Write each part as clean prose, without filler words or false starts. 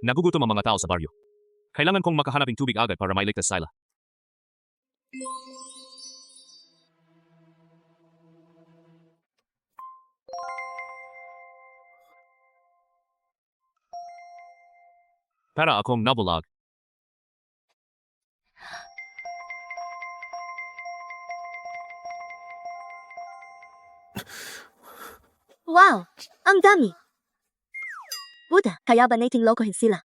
Nagugutom ang mga tao sa baryo. Kailangan kong makahanap ng tubig agad para mailigtas sila. Para akong nabulag. Wow! Ang dami! Buddha, kaya ba nating lokohin sila?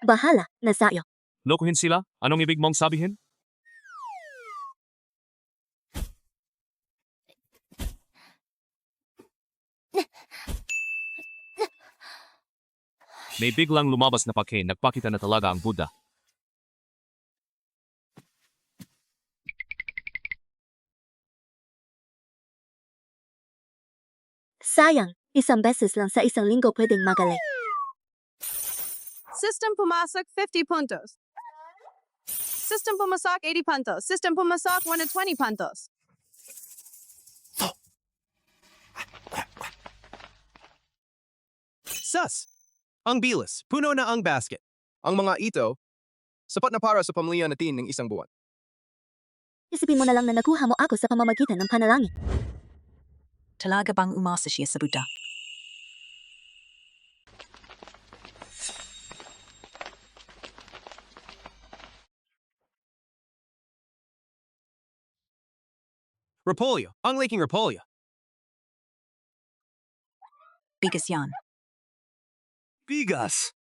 Bahala na sa'yo. Lokohin sila? Anong ibig mong sabihin? May biglang lumabas na pakhe, nagpakita na talaga ang Buddha. Sayang, isang beses lang sa isang linggo pwedeng magaling. System pumasok 50 puntos. System pumasok 80 puntos. System pumasok 120 puntos. Sus! Ang bilis, puno na ang basket. Ang mga ito, sapat na para sa pamilya natin ng isang buwan. Isipin mo na lang na nakuha mo ako sa pamamagitan ng panalangin. Talaga bang umasa siya sa Buddha? Repolyo, ang laking repolyo. Bigas yan. Bigas!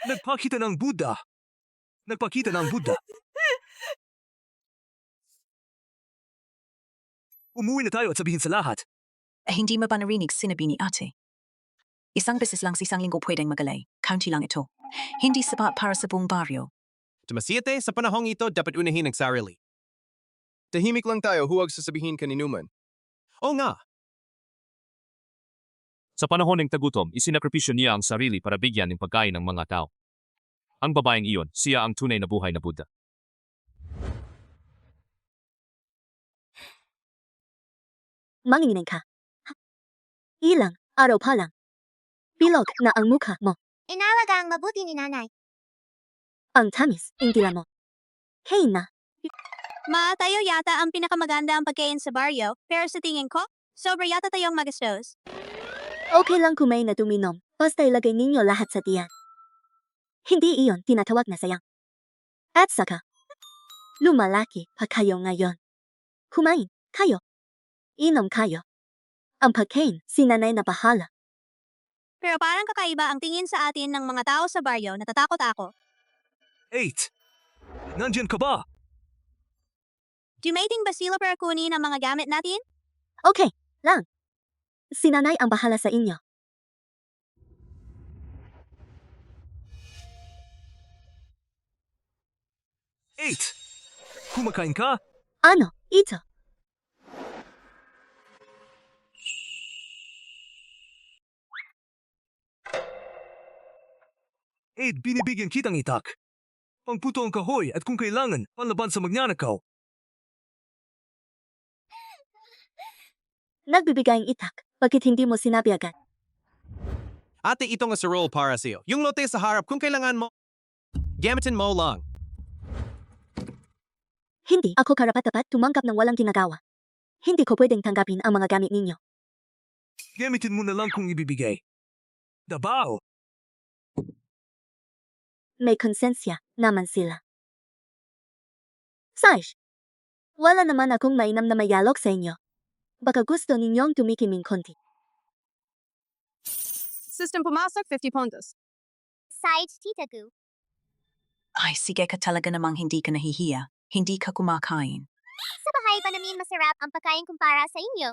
Nagpakita ng Buddha. Nagpakita ng Buddha. Umuwi na tayo at sabihin sa lahat. Hindi mo ba narinig sinabi ni ate? Isang beses lang sa isang linggo pwedeng magalay. County lang ito. Hindi sapat para sa buong baryo. Tumasiyete, sa panahong ito, dapat unahin ang sarili. Tahimik lang tayo, huwag sasabihin kaninuman. Oo nga, Sa panahon ng tagutom, isinakripisyo niya ang sarili para bigyan ng pagkain ng mga tao. Ang babaeng iyon, siya ang tunay na buhay na Buddha. Manginginig ka. Ilang araw pa lang. Bilog na ang mukha mo. Inalaga ang mabuti ni nanay. Ang tamis, ang dila mo. Hey na, Ma, tayo yata ang pinakamaganda ang pagkain sa baryo, pero sa tingin ko, sobra yata tayong magastos. okay lang kumain at uminom. Basta ilagay ninyo lahat sa tiyan. Hindi iyon tinatawag na sayang. At saka, lumalaki pa kayo ngayon. Kumain kayo. Inom kayo. Ang pagkain, si nanay na bahala. Pero parang kakaiba ang tingin sa atin ng mga tao sa baryo, natatakot ako. 8. Nandyan ka ba? Dumating ba sila para kunin ang mga gamit natin? Okay, lang. Si nanay ang bahala sa inyo. Eight. Kumakain ka? Ano, ito? Eight, binibigyan kitang itak. Pangputo ang kahoy at kung kailangan, panlaban sa magnanakaw. Nagbibigay ang itak. Bakit hindi mo sinabi agad? ate ito nga sa roll para sa'yo. Yung lote sa harap kung kailangan mo. Gamitin mo lang. Hindi ako karapat-dapat tumanggap ng walang ginagawa. Hindi ko pwedeng tanggapin ang mga gamit ninyo. Gamitin mo na lang kung ibibigay. Dabaw! May konsensya naman sila. Saish, wala naman akong mainam na mayalok sa inyo. Baka gusto ninyong tumikiming konti. System pumasok 50 puntos. Side Tita Gu. Ay, sige ka talaga namang hindi ka nahihiya. Hindi ka kumakain. Sa bahay pa namin masarap ang pagkain kumpara sa inyo.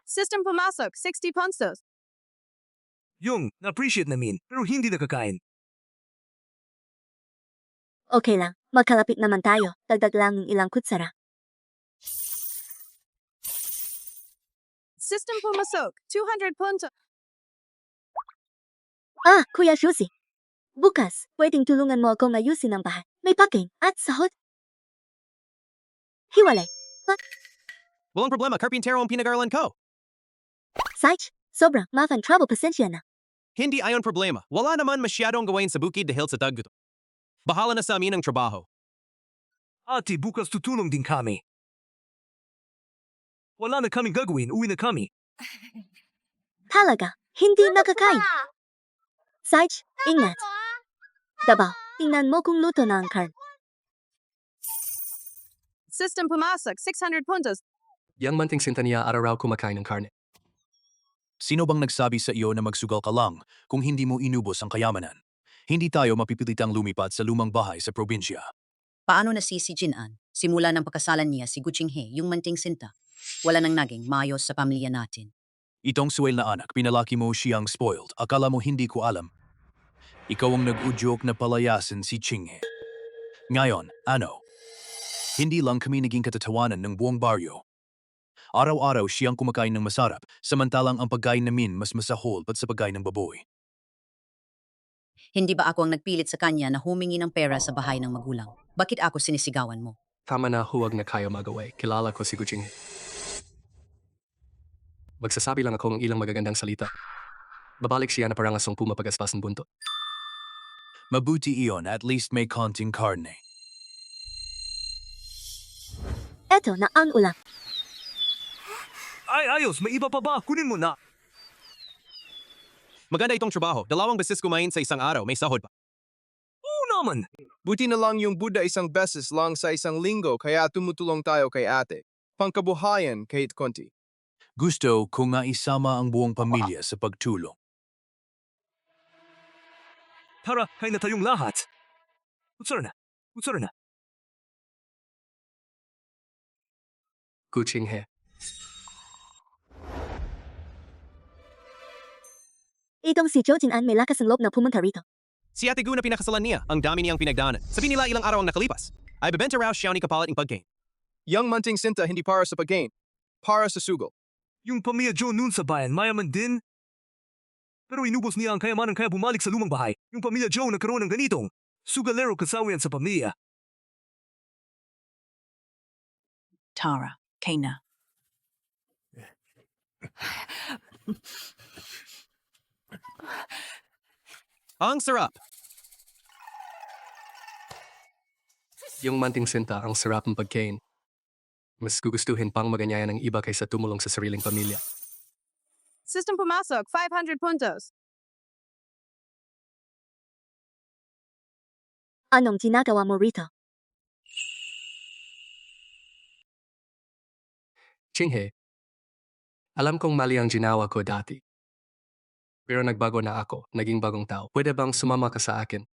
System pumasok 60 puntos. Yung, na-appreciate namin, pero hindi nakakain. Okay lang, magkalapit naman tayo. Dagdag lang ng ilang kutsara. System pumasok 200 puntos. Ah, Kuya Shusi. Bukas, pwedeng tulungan mo akong ayusin ang bahay. May packing at sahod. Hiwalay. Walang problema, karpintero ang pinag-aralan ko. Saich, Sobrang mafan travel pasensya na. Hindi ayon problema. Wala naman masyadong gawain sa bukid dahil sa taggutom. Bahala na sa amin ang trabaho. Ate, bukas tutulong din kami. Wala na kaming gagawin, uwi na kami. Talaga, hindi nakakain. Sage, ingat. Dabaw, tingnan mo kung luto na ang karne. System pumasok 600 puntos. Yang manting sinta niya araw-araw kumakain ng karne. Sino bang nagsabi sa iyo na magsugal ka lang kung hindi mo inubos ang kayamanan? Hindi tayo mapipilitang lumipat sa lumang bahay sa probinsya. Paano nasisi Jinan? Simula ng pagkasalan niya si Gu Qinghe, yung manting sinta. Wala nang naging maayos sa pamilya natin. Itong suwel na anak, pinalaki mo siyang spoiled. Akala mo hindi ko alam. Ikaw ang nag-udyok na palayasin si Qinghe. Ngayon, ano? Hindi lang kami naging katatawanan ng buong baryo. Araw-araw siyang kumakain ng masarap, samantalang ang pagkain namin mas masahol pat sa pagkain ng baboy. Hindi ba ako ang nagpilit sa kanya na humingi ng pera sa bahay ng magulang? Bakit ako sinisigawan mo? Tama na huwag na kayo magaway. Kilala ko si Gu Qinghe. Magsasabi lang ako ng ilang magagandang salita. Babalik siya na parang asong pumapagaspas ng buntot. Mabuti iyon, at least may konting karne. Eto na ang ulam. Ay, ayos, may iba pa ba? Kunin mo na. Maganda itong trabaho. 2 beses kumain sa isang araw, may sahod pa. Oo naman. Buti na lang yung Buddha isang beses lang sa isang linggo kaya tumutulong tayo kay ate. Pangkabuhayan kahit konti. Gusto ko nga isama ang buong pamilya sa pagtulong. Tara, kain na tayong lahat. Utsara na. Utsara na. Gu Qinghe. Itong si Zhou Jinan may lakas ng loob na pumunta rito. Si Ate Gu na pinakasalan niya, ang dami niyang pinagdaanan. Sabi nila ilang araw ang nakalipas. Ay bebenta raw siya ni kapalit ng pagkain. Yang manting sinta hindi para sa pagkain, para sa sugal. Yung pamilya Joe noon sa bayan, mayaman din. Pero inubos niya ang kayamanan kaya bumalik sa lumang bahay. Yung pamilya Joe nagkaroon ng ganitong sugalero kasawian sa pamilya. Tara, Kana. Ang sarap! Yung manting sinta ang sarap ng pagkain. Mas gugustuhin pang maganyayan ng iba kaysa tumulong sa sariling pamilya. System pumasok 500 puntos. Anong ginagawa mo rito? Qinghe, alam kong mali ang ginawa ko dati. Pero nagbago na ako, naging bagong tao. Pwede bang sumama ka sa akin?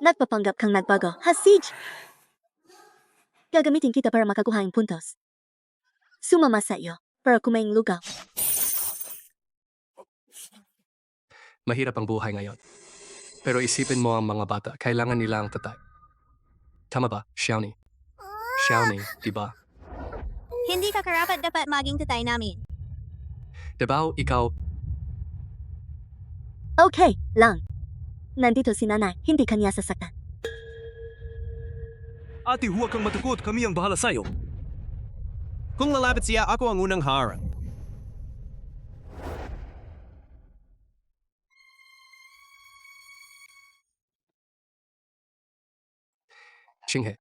Nagpapanggap kang nagbago, ha Siege? Gagamitin kita para makakuha ng puntos. Sumama sa iyo, para kumaing lugaw. Mahirap ang buhay ngayon. Pero isipin mo ang mga bata, kailangan nila ang tatay. Tama ba, Xiaoni? Xiaoni, di ba? Hindi ka karapat dapat maging tatay namin. Diba ikaw, Okay, lang. Nandito si nanay, hindi kanya sasaktan. Ate, huwag kang matakot, kami ang bahala sa'yo. Kung lalapit siya, ako ang unang harang. Qinghe.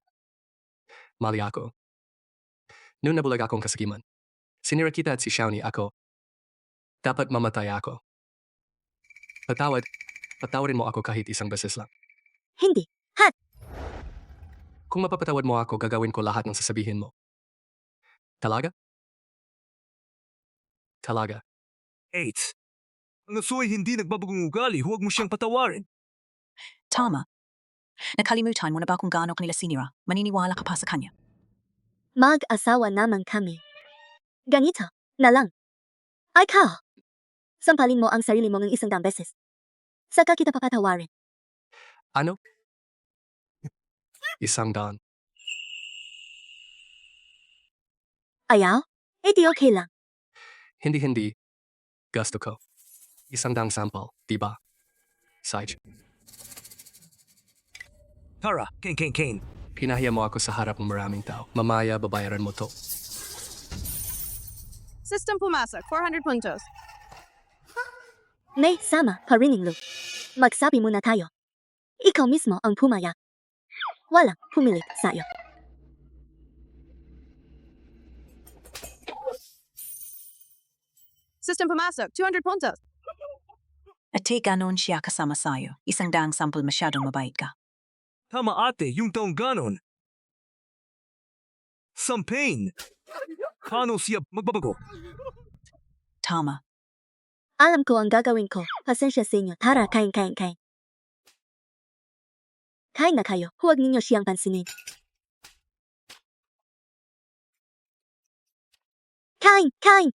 Mali ako. Noong nabulag akong kasakiman, sinira kita at si Xiaoni ako. Dapat mamatay ako. Patawarin mo ako kahit isang beses lang. Hindi. Kung mapapatawad mo ako, gagawin ko lahat ng sasabihin mo. Talaga? Talaga. 8. Ang asoy hindi nagbabagong ugali, huwag mo siyang patawarin. Tama. Nakalimutan mo na ba kung gaano kanila sinira? Maniniwala ka pa sa kanya. Mag-asawa naman kami. Ganito, na lang. Ay ka! Sampalin mo ang sarili mo ng 100 beses. Saka kita papatawarin. Ano? 100. Ayaw? Edi okay lang. Hindi. Gusto ko. 100 sample, di ba? Sage. Tara, Kane. Pinahiya mo ako sa harap ng maraming tao. Mamaya babayaran mo to. System pumasok, 400 puntos. May sama, parining Lu. Magsabi muna tayo. Ikaw mismo ang pumayak. Walang pumilit sa'yo. System pumasok, 200 puntos. At ganon siya kasama sa'yo. Isang daang sample masyadong mabait ka. Tama ate, yung taong ganon. Sampain! Paano siya magbabago? Tama. Alam ko ang gagawin ko. Pasensya sa inyo. Tara, kain. Kain na kayo. Huwag ninyo siyang pansinin. Kain!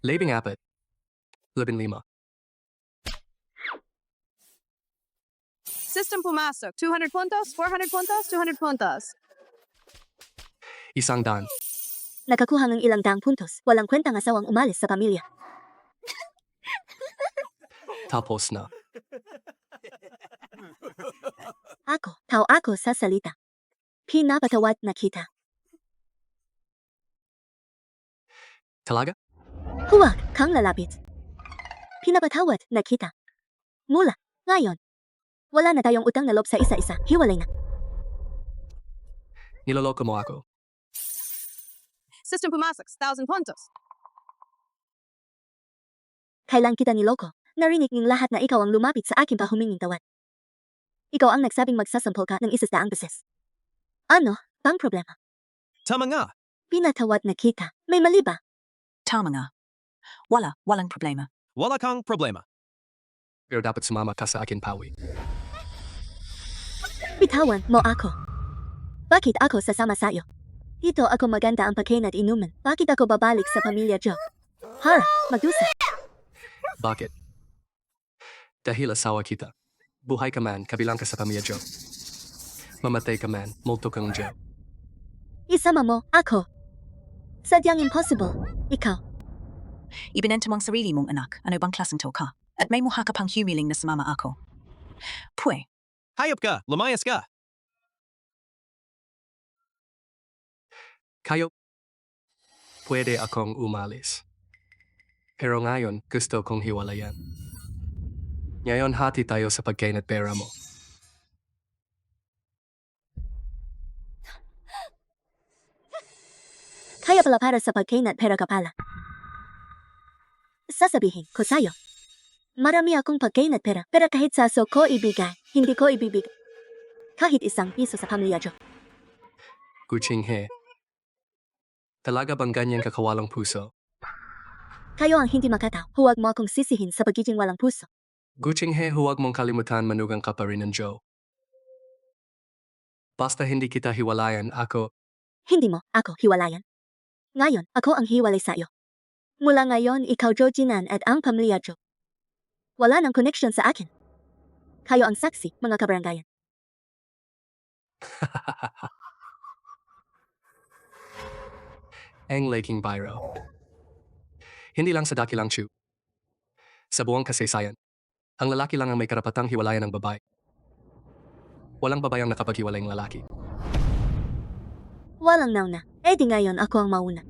Labing apat. 15. System pumasok, 200 puntos, 400 puntos, 200 puntos. Isang daan. Nakakuha ng ilang daang puntos. Walang kwentang asawang umalis sa pamilya. Tapos na. Tao ako sa salita. Pinapatawad na kita. Talaga? Huwag kang lalapit. Pinapatawad na kita. Mula ngayon. Wala na tayong utang na loob sa isa-isa. Hiwalay na. Niloloko mo ako. System pumasok, 1,000 puntos. Kailan kita niloko? Narinig ng lahat na ikaw ang lumapit sa akin pa humingin tawad. Ikaw ang nagsabing magsasampol ka ng 100 beses. Ano bang problema? Tama nga. Pinatawad na kita. May mali ba? Tama nga. Walang problema. Wala kang problema. Pero dapat sumama ka sa akin, Pawi. Bitawan mo ako. Bakit ako sasama sa'yo? Dito ako maganda ang pagkain at inuman. Bakit ako babalik sa pamilya Joe? Hara, magdusa. Bakit? Dahil asawa kita. Buhay ka man, kabilang ka sa pamilya Joe. Mamatay ka man, multo kang Joe. Isama mo ako. Sadyang impossible. Ikaw. Ibinenta mo ang sarili mong anak. Ano bang klaseng tao ka? At may mukha ka pang humiling na sumama ako. Pwe, Hayop ka. Lumayas ka. Kayo, pwede akong umalis. Pero ngayon, gusto kong hiwalayan. Ngayon, hati tayo sa pagkain at pera mo. Kaya pala para sa pagkain at pera ka pala. Sasabihin ko sa'yo. Marami akong pagkain at pera. Pero kahit saso ko ibigay, hindi ko ibibigay. Kahit isang piso sa pamilya Joe. Guching he. Talaga bang ganyan kakawalang puso? Kayo ang hindi makataw. Huwag mo akong sisihin sa pagiging walang puso. Guching he, huwag mong kalimutan manugang ka pa rin ng Joe. Basta hindi kita hiwalayan, ako, Hindi mo ako hiwalayan. Ngayon, ako ang hiwalay sa'yo. Mula ngayon, ikaw Joe Jinan at ang pamilya Joe. Wala nang connection sa akin. Kayo ang saksi, mga kabarangayan. ang laking biro. Hindi lang sa dakilang Chu. Sa buong kasaysayan, ang lalaki lang ang may karapatang hiwalayan ng babae. Walang babayang nakapaghiwalay ng lalaki. Walang nauna. Eh di ngayon ako ang mauna.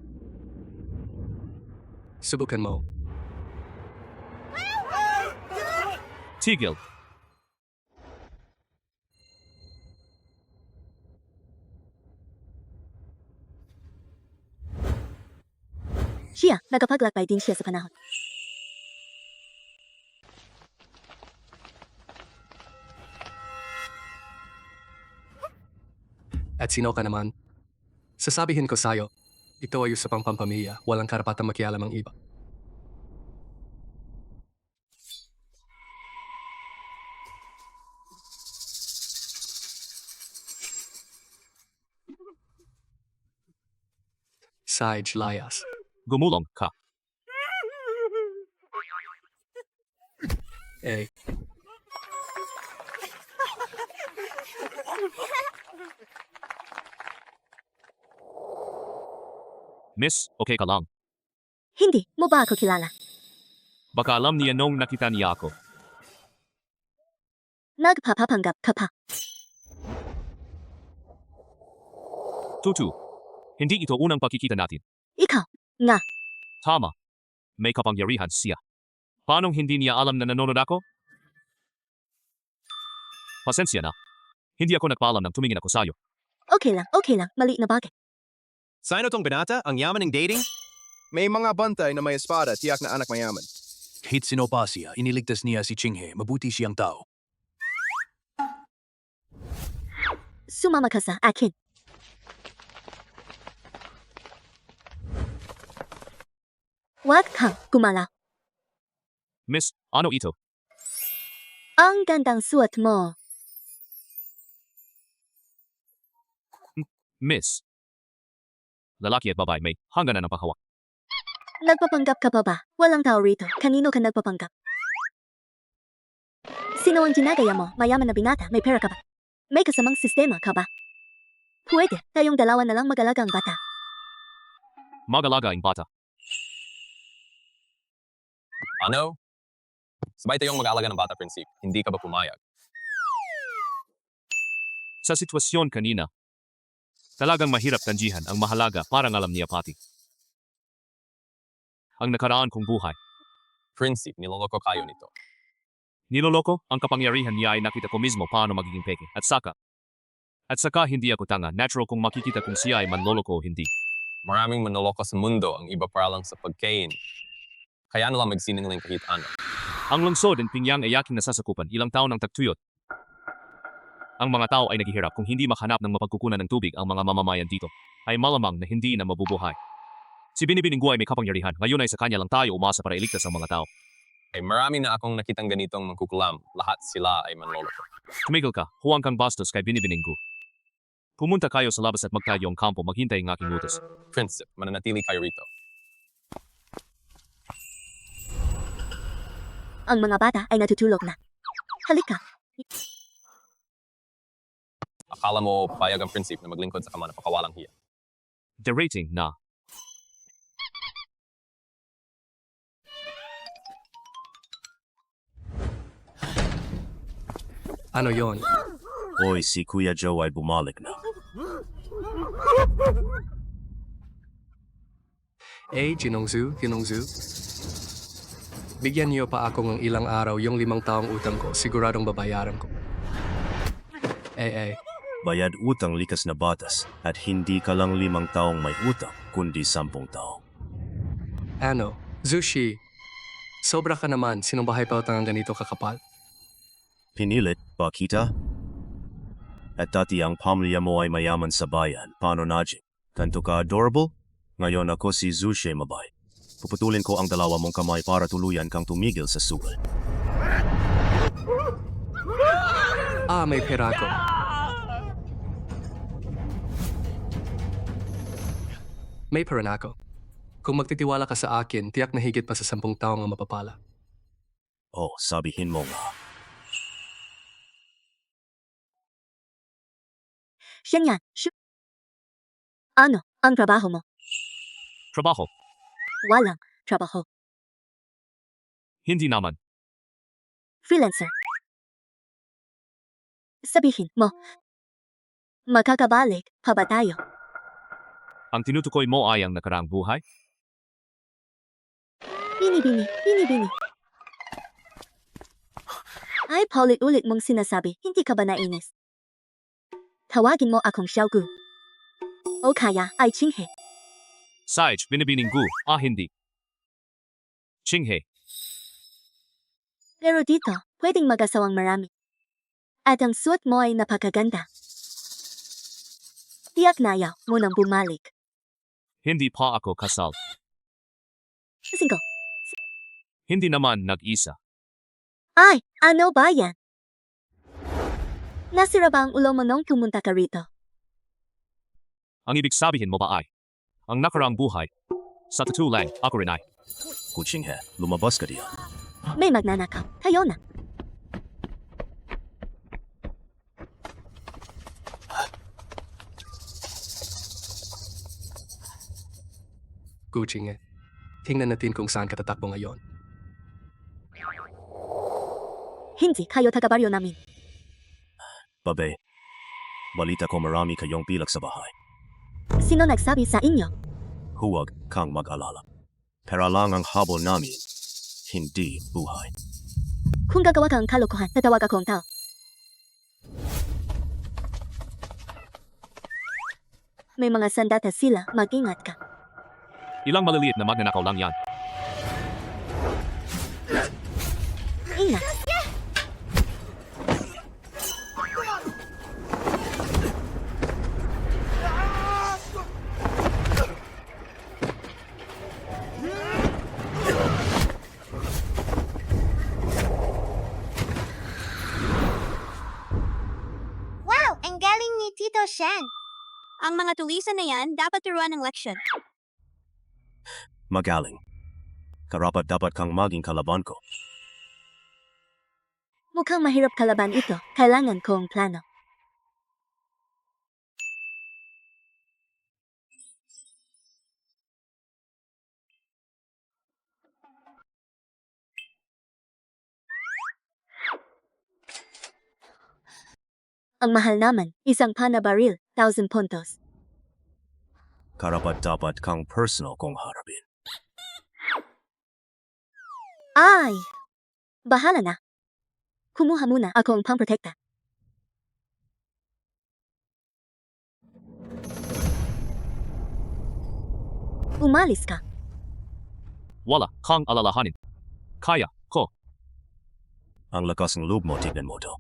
Subukan mo. Tigil. Siya, nagapaglakbay din siya sa panahon. At sino ka naman? Sasabihin ko sa'yo, ito ay usapang pampamilya, walang karapatang makialam ang iba. Saj layas. Gumulong ka. Eh, Miss, okay ka lang. Hindi mo ba ako kilala? Baka alam niya nung nakita niya ako. Nagpapapanggap ka pa. Tutu. Hindi ito unang pakikita natin. Ikaw, nga. Tama. May kapangyarihan siya. Paanong hindi niya alam na nanonood ako? Pasensya na. Hindi ako nagpaalam nang tumingin ako sa'yo. Okay lang, mali na bagay. Sino tong binata? Ang yaman ng dating? May mga bantay na may espada, tiyak na anak mayaman. Kahit sino pa siya, iniligtas niya si Chinghe, mabuti siyang tao. Sumama ka sa akin. Huwag kang gumalaw. Miss, ano ito? Ang gandang suot mo. Miss. Lalaki at babae may hangganan ng paghawak. Nagpapanggap ka pa ba? Walang tao rito. Kanino ka nagpapanggap? Sino ang ginagaya mo? Mayaman na binata. May pera ka ba? May kasamang sistema ka ba? Pwede, tayong dalawa na lang mag-alaga ang bata. Mag-alaga ang bata. Ano? Sabay tayong mag-aalaga ng bata, Prinsip. Hindi ka ba pumayag? Sa sitwasyon kanina, talagang mahirap tanjihan ang mahalaga parang alam niya pati. Ang nakaraan kong buhay. Prinsip, niloloko kayo nito. Niloloko, ang kapangyarihan niya ay nakita ko mismo paano magiging peke. At saka hindi ako tanga. Natural kung makikita kung siya ay manloloko o hindi. Maraming manoloko sa mundo, ang iba para lang sa pagkain. Kaya nalang magsinungaling kahit ano. Ang lungsod at Pingyang ay aking nasasakupan ilang taon ng tagtuyot. Ang mga tao ay naghihirap kung hindi makahanap ng mapagkukunan ng tubig ang mga mamamayan dito. Ay malamang na hindi na mabubuhay. Si Binibining Guay may kapangyarihan, ngayon ay sa kanya lang tayo umasa para iligtas ang mga tao. Ay marami na akong nakitang ganitong mangkukulam, lahat sila ay manloloko. Tumigil ka, huwag kang bastos kay Binibining Gu. Pumunta kayo sa labas at magtayo ang kampo, maghintay ng aking utos. Prinsip, mananatili kayo rito. Ang mga bata ay natutulog na. Halika. Akala mo payag ang prinsip na maglingkod sa kama na pakawalang hiya. The rating na. Ano yon? Hoy, si Kuya Joe ay bumalik na. Jinongzu. Bigyan niyo pa ako ng ilang araw yung 5 taong utang ko. Siguradong babayaran ko. Bayad utang likas na batas at hindi ka lang 5 taong may utang, kundi 10 taong. Ano? Zushi, sobra ka naman. Sinong bahay pa utang ang ganito kakapal? Pinilit, ba kita? At dati ang pamilya mo ay mayaman sa bayan. Paano Najing? Kanto ka adorable? Ngayon ako si Zushi Mabay. Puputulin ko ang dalawa mong kamay para tuluyan kang tumigil sa sugal. May pera ko. May pera na ako. Kung magtitiwala ka sa akin, tiyak na higit pa sa 10 taong ang mapapala. Oh, sabihin mo nga. Siya yan. Ano ang trabaho mo? Trabaho. Walang trabaho. Hindi naman. Freelancer. Sabihin mo, makakabalik pa ba tayo? Ang tinutukoy mo ay ang nakaraang buhay? Binibini. Ay paulit-ulit mong sinasabi, hindi ka ba nainis? Tawagin mo akong Xiaogu. O kaya ay Chinghe. Sage, Binibining Gu, hindi. Chinghe. Pero dito, pwedeng mag-asawang marami. At ang suot mo ay napakaganda. Tiyak na ayaw mo nang bumalik. Hindi pa ako kasal. Single. Hindi naman nag-isa. Ay, ano ba yan? Nasira ba ang ulo mo nung pumunta ka rito? Ang ibig sabihin mo ba ay, ang nakaraang buhay, sa totoo lang, ako rin ay. Kuchinghe, lumabas ka diyan. May magnanakaw. Tayo na. Kuching tingnan natin kung saan katatakbo ngayon. Hindi kayo taga-baryo namin. Babe, balita ko marami kayong pilak sa bahay. Sino nagsabi sa inyo? Huwag kang mag-alala. Pera lang ang habol namin. Hindi buhay. Kung gagawa kang kalokohan, tatawag akong tao. May mga sandata sila, mag-ingat ka. Ilang maliliit na magnanakaw lang yan. Ingat. Wow! Ang galing ni Tito Shen! Ang mga tulisan na yan dapat turuan ng leksyon. Magaling. Karapat-dapat kang maging kalaban ko. Mukhang mahirap kalaban ito. Kailangan ko ang plano. Ang mahal naman, isang pana baril, 1,000 puntos. Karapat-dapat kang personal kong harapin. Ay! Bahala na. Kumuha muna ako ang pamprotekta. Umalis ka. Wala kang alalahanin. Kaya ko. Ang lakas ng loob mo, tignan mo to.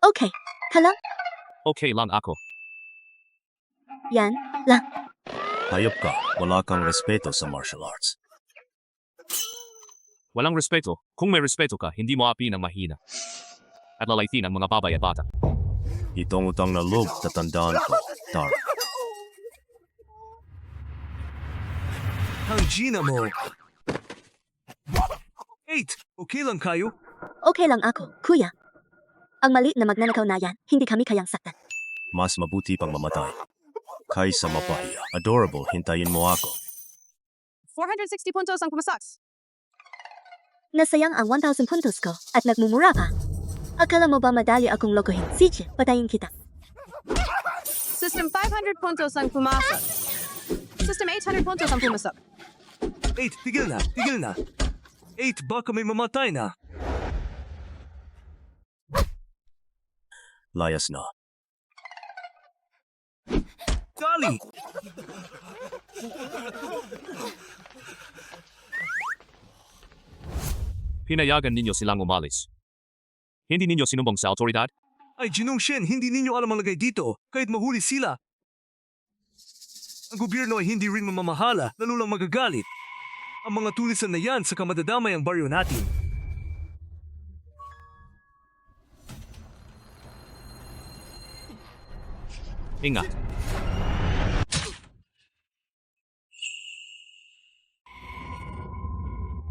Okay, kala, Okay lang ako. yan, lang. Hayop ka, wala kang respeto sa martial arts. Walang respeto. Kung may respeto ka, hindi mo api ng mahina. At lalaitin ang mga babay at bata. Itong utang na loob, tatandaan ko, Tar. Ang Gina mo. 8! Okay lang kayo? Okay lang ako, kuya. Ang maliit na magnanakaw na yan, hindi kami kayang saktan. Mas mabuti pang mamatay. Kaysa mapahiya. Adorable, hintayin mo ako. 460 puntos ang pumasak. Nasayang ang 1,000 puntos ko at nagmumura pa. Akala mo ba madali akong lokohin? Sige, patayin kita. System 500 puntos ang pumasok. System 800 puntos ang pumasok. 8, tigil na, tigil na. 8, baka may mamatay na. Layas na. Dali! Pinayagan ninyo silang umalis. Hindi ninyo sinumbong sa autoridad? Ay, Jinong Shen, hindi ninyo alam ang lagay dito, kahit mahuli sila. Ang gobyerno ay hindi rin mamamahala, lalo lang magagalit. Ang mga tulisan na yan sa kamadadamay ang baryo natin. Ingat.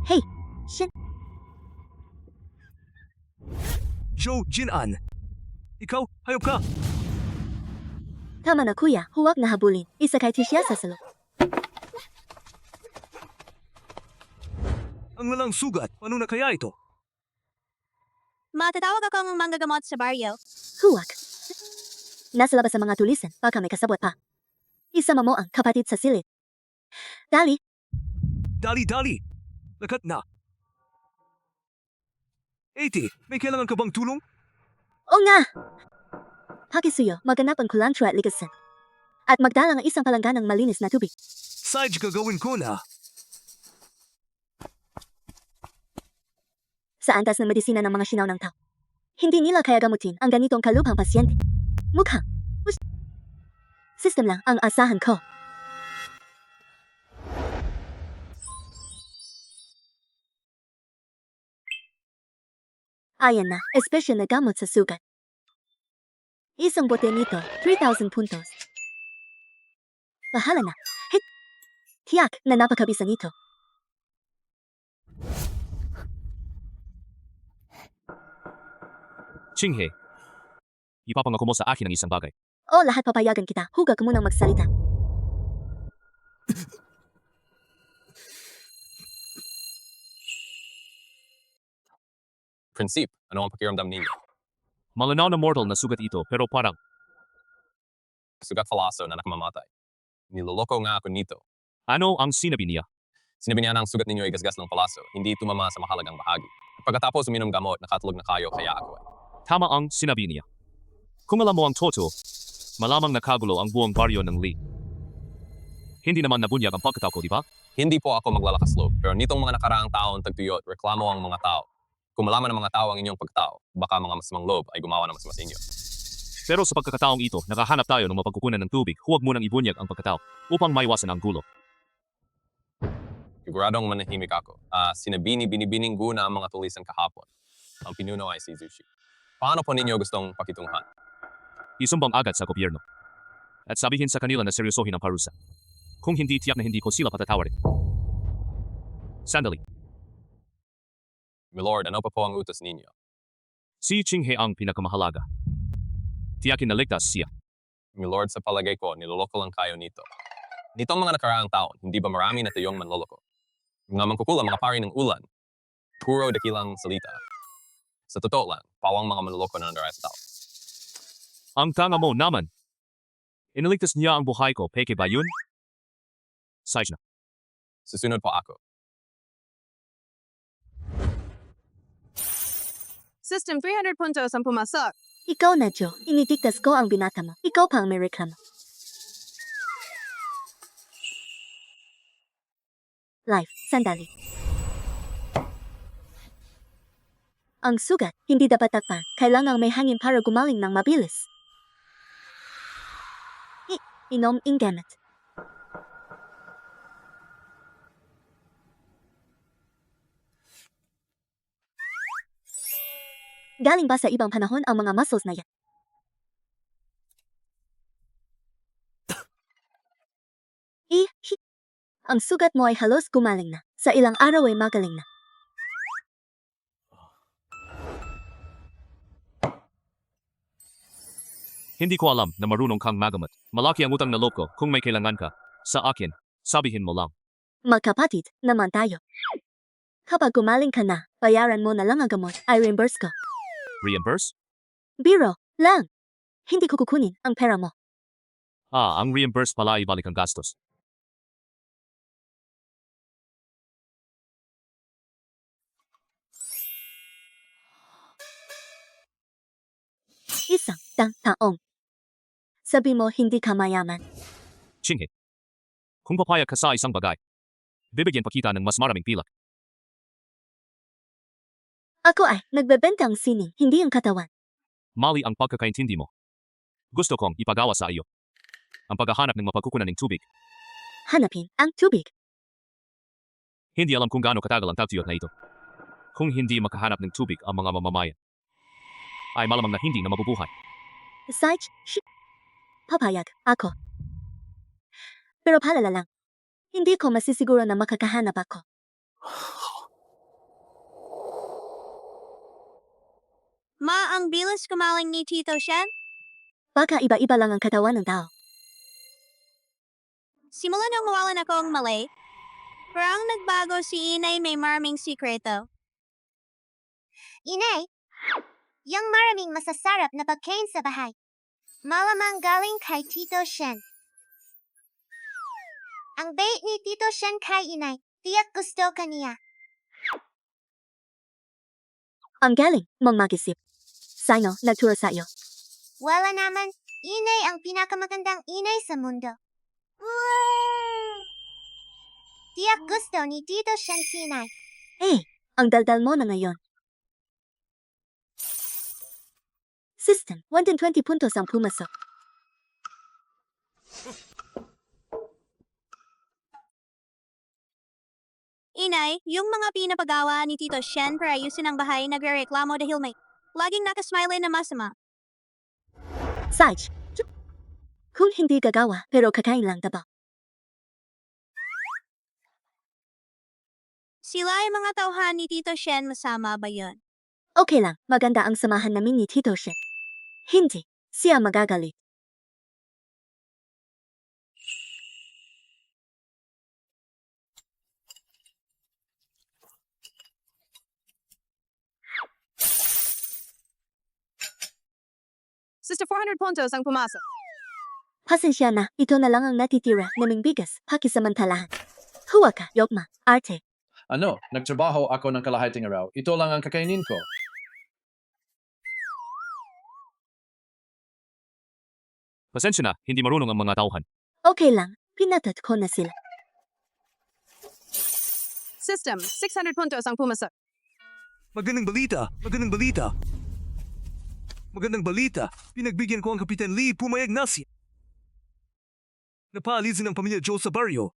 Hey, Shen, Joe Jinan. Ikaw, hayop ka. tama na kuya, huwag na habulin. Isakay siya sa salo. Ang lalang sugat, paano na kaya ito? Matatawag ako ang manggagamot sa baryo. Huwag. Nasa labas ang mga tulisan, baka may kasabot pa. Isama mo ang kapatid sa silid. Dali, Dali-dali! Lakat na. 80, may kailangan ka bang tulong? o nga! Pakisuyo, maganap ang kulantro at ligasan. At magdala ng isang palangganang malinis na tubig. Side gagawin ko na. Sa antas ng medisina ng mga sinaw ng tao. Hindi nila kaya gamutin ang ganitong kalubhang pasyente. Mukhang system lang ang asahan ko. Ayan na, espesyal na gamot sa sugat. Isang bote nito, 3,000 puntos. Bahala na. Hit! Tiyak na napakabisa nito. Chinghe, ipapangako mo sa akin ang isang bagay. O lahat papayagan kita. Huwag ka munang magsalita. Prinsip, ano ang pakiramdam ninyo? Malinaw na mortal na sugat ito pero parang Sugat falaso na nakamamatay. Niloloko nga ako nito. ano ang sinabi niya? Sinabi niya na ang sugat ninyo ay gasgas ng palaso, hindi tumama sa mahalagang bahagi. Pagkatapos uminom gamot, nakatulog na kayo kaya ako ay. Tama ang sinabi niya. Kung alam mo ang totoo, malamang nakagulo ang buong baryo ng Lee. Hindi naman nabunyag ang pagkatao ko, di ba? Hindi po ako maglalakas loob, pero nitong mga nakaraang taon tagtuyot, reklamo ang mga tao. Kung malaman ng mga tao ang inyong pagkatao, baka mga masamang loob ay gumawa ng masama sa inyo. Pero sa pagkakataong ito, nakahanap tayo ng mapagkukunan ng tubig, huwag munang ibunyag ang pagkatao upang maiwasan ang gulo. Siguradong manahimik ako. Binibining guna ang mga tulisan kahapon. Ang pinuno ay si Zushi. Paano po ninyo gustong pakitunghan? Isumbang agad sa gobyerno. At sabihin sa kanila na seryosohin ang parusa. Kung hindi, tiyak na hindi ko sila patatawarin. Sandali. Milord, ano pa po ang utos ninyo? Si Chinghe ang pinakamahalaga. Tiyakin na ligtas siya. Milord, sa palagay ko, niloloko lang kayo nito. Nitong mga nakaraang taon, hindi ba marami na tayong manloloko? Mga mangkukulang mga pari ng ulan, puro dakilang salita. Sa totoo lang, pawang mga manloloko na nandaray sa tao. Ang tanga mo naman. Iniligtas niya ang buhay ko, peke ba yun? Sige na. Susunod po ako. System 300 puntos ang pumasok. Ikaw na, Joe. Initigtas ko ang binata mo. Ikaw pa ang may reklamo. Life, sandali. Ang sugat, hindi dapat takpan. Kailangang may hangin para gumaling ng mabilis. Inom gamit. Galing ba sa ibang panahon ang mga muscles na yan? Ang sugat mo ay halos gumaling na. Sa ilang araw ay magaling na. Hindi ko alam na marunong kang magamot. Malaki ang utang na loob ko. Kung may kailangan ka, sa akin, sabihin mo lang. Magkapatid naman tayo. Kapag gumaling ka na, bayaran mo na lang ang gamot, ay reimburse ko. Reimburse? Biro lang. Hindi ko kukunin ang pera mo. Ang reimburse pala ay balik ang gastos. Isang taong. Sabi mo hindi ka mayaman. Chinghe. Kung papayag ka sa isang bagay, bibigyan pa kita ng mas maraming pilak. Ako ay nagbebentang sining, hindi ang katawan. Mali ang pagkakaintindi mo. Gusto kong ipagawa sa iyo ang paghahanap ng mapagkukunan ng tubig. Hanapin ang tubig. Hindi alam kung gaano katagal ang tagtuyot na ito. Kung hindi makahanap ng tubig ang mga mamamayan, ay malamang na hindi na mabubuhay. Besides, papayag ako. Pero palala lang, hindi ko masisiguro na makakahanap ako. Ma, ang bilis kumaling ni Tito Shen? Baka iba-iba lang ang katawan ng tao. Simula nung mawalan ako ang Malay, parang nagbago si Inay, may maraming sikreto. Inay, yung maraming masasarap na pagkain sa bahay. Malamang galing kay Tito Shen. Ang bait ni Tito Shen kay Inay, tiyak gusto ka niya. Ang galing mong mag-isip. Sino nagturo sa iyo? Wala naman, Inay ang pinakamagandang inay sa mundo. Tiyak gusto ni Tito Shen si Inay. Ang daldal mo na ngayon. System, 120 puntos ang pumasok. Inay, yung mga pinapagawa ni Tito Shen para ayusin ang bahay nagre-reklamo dahil may laging nakasmile na masama. Sage, kung hindi gagawa, pero kakain lang diba? Sila ay mga tauhan ni Tito Shen, masama ba yun? Okay lang, maganda ang samahan namin ni Tito Shen. Hindi, siya magagalit. Sister 400 puntos ang pumasok. Pasensya na, ito na lang ang natitira naming bigas, pakisamantalahan. Huwa ka, Yokma, arte. Ano, nagtrabaho ako ng kalahating araw. Ito lang ang kakainin ko. Pasensya na, hindi marunong ang mga tauhan. Okay lang, pinatat ko na sila. System 600 puntos ang pumasok. Magandang balita! Magandang balita! Magandang balita! Pinagbigyan ko ang Kapitan Lee, pumayag na siya. Napaalisin ang pamilya Joe sa baryo.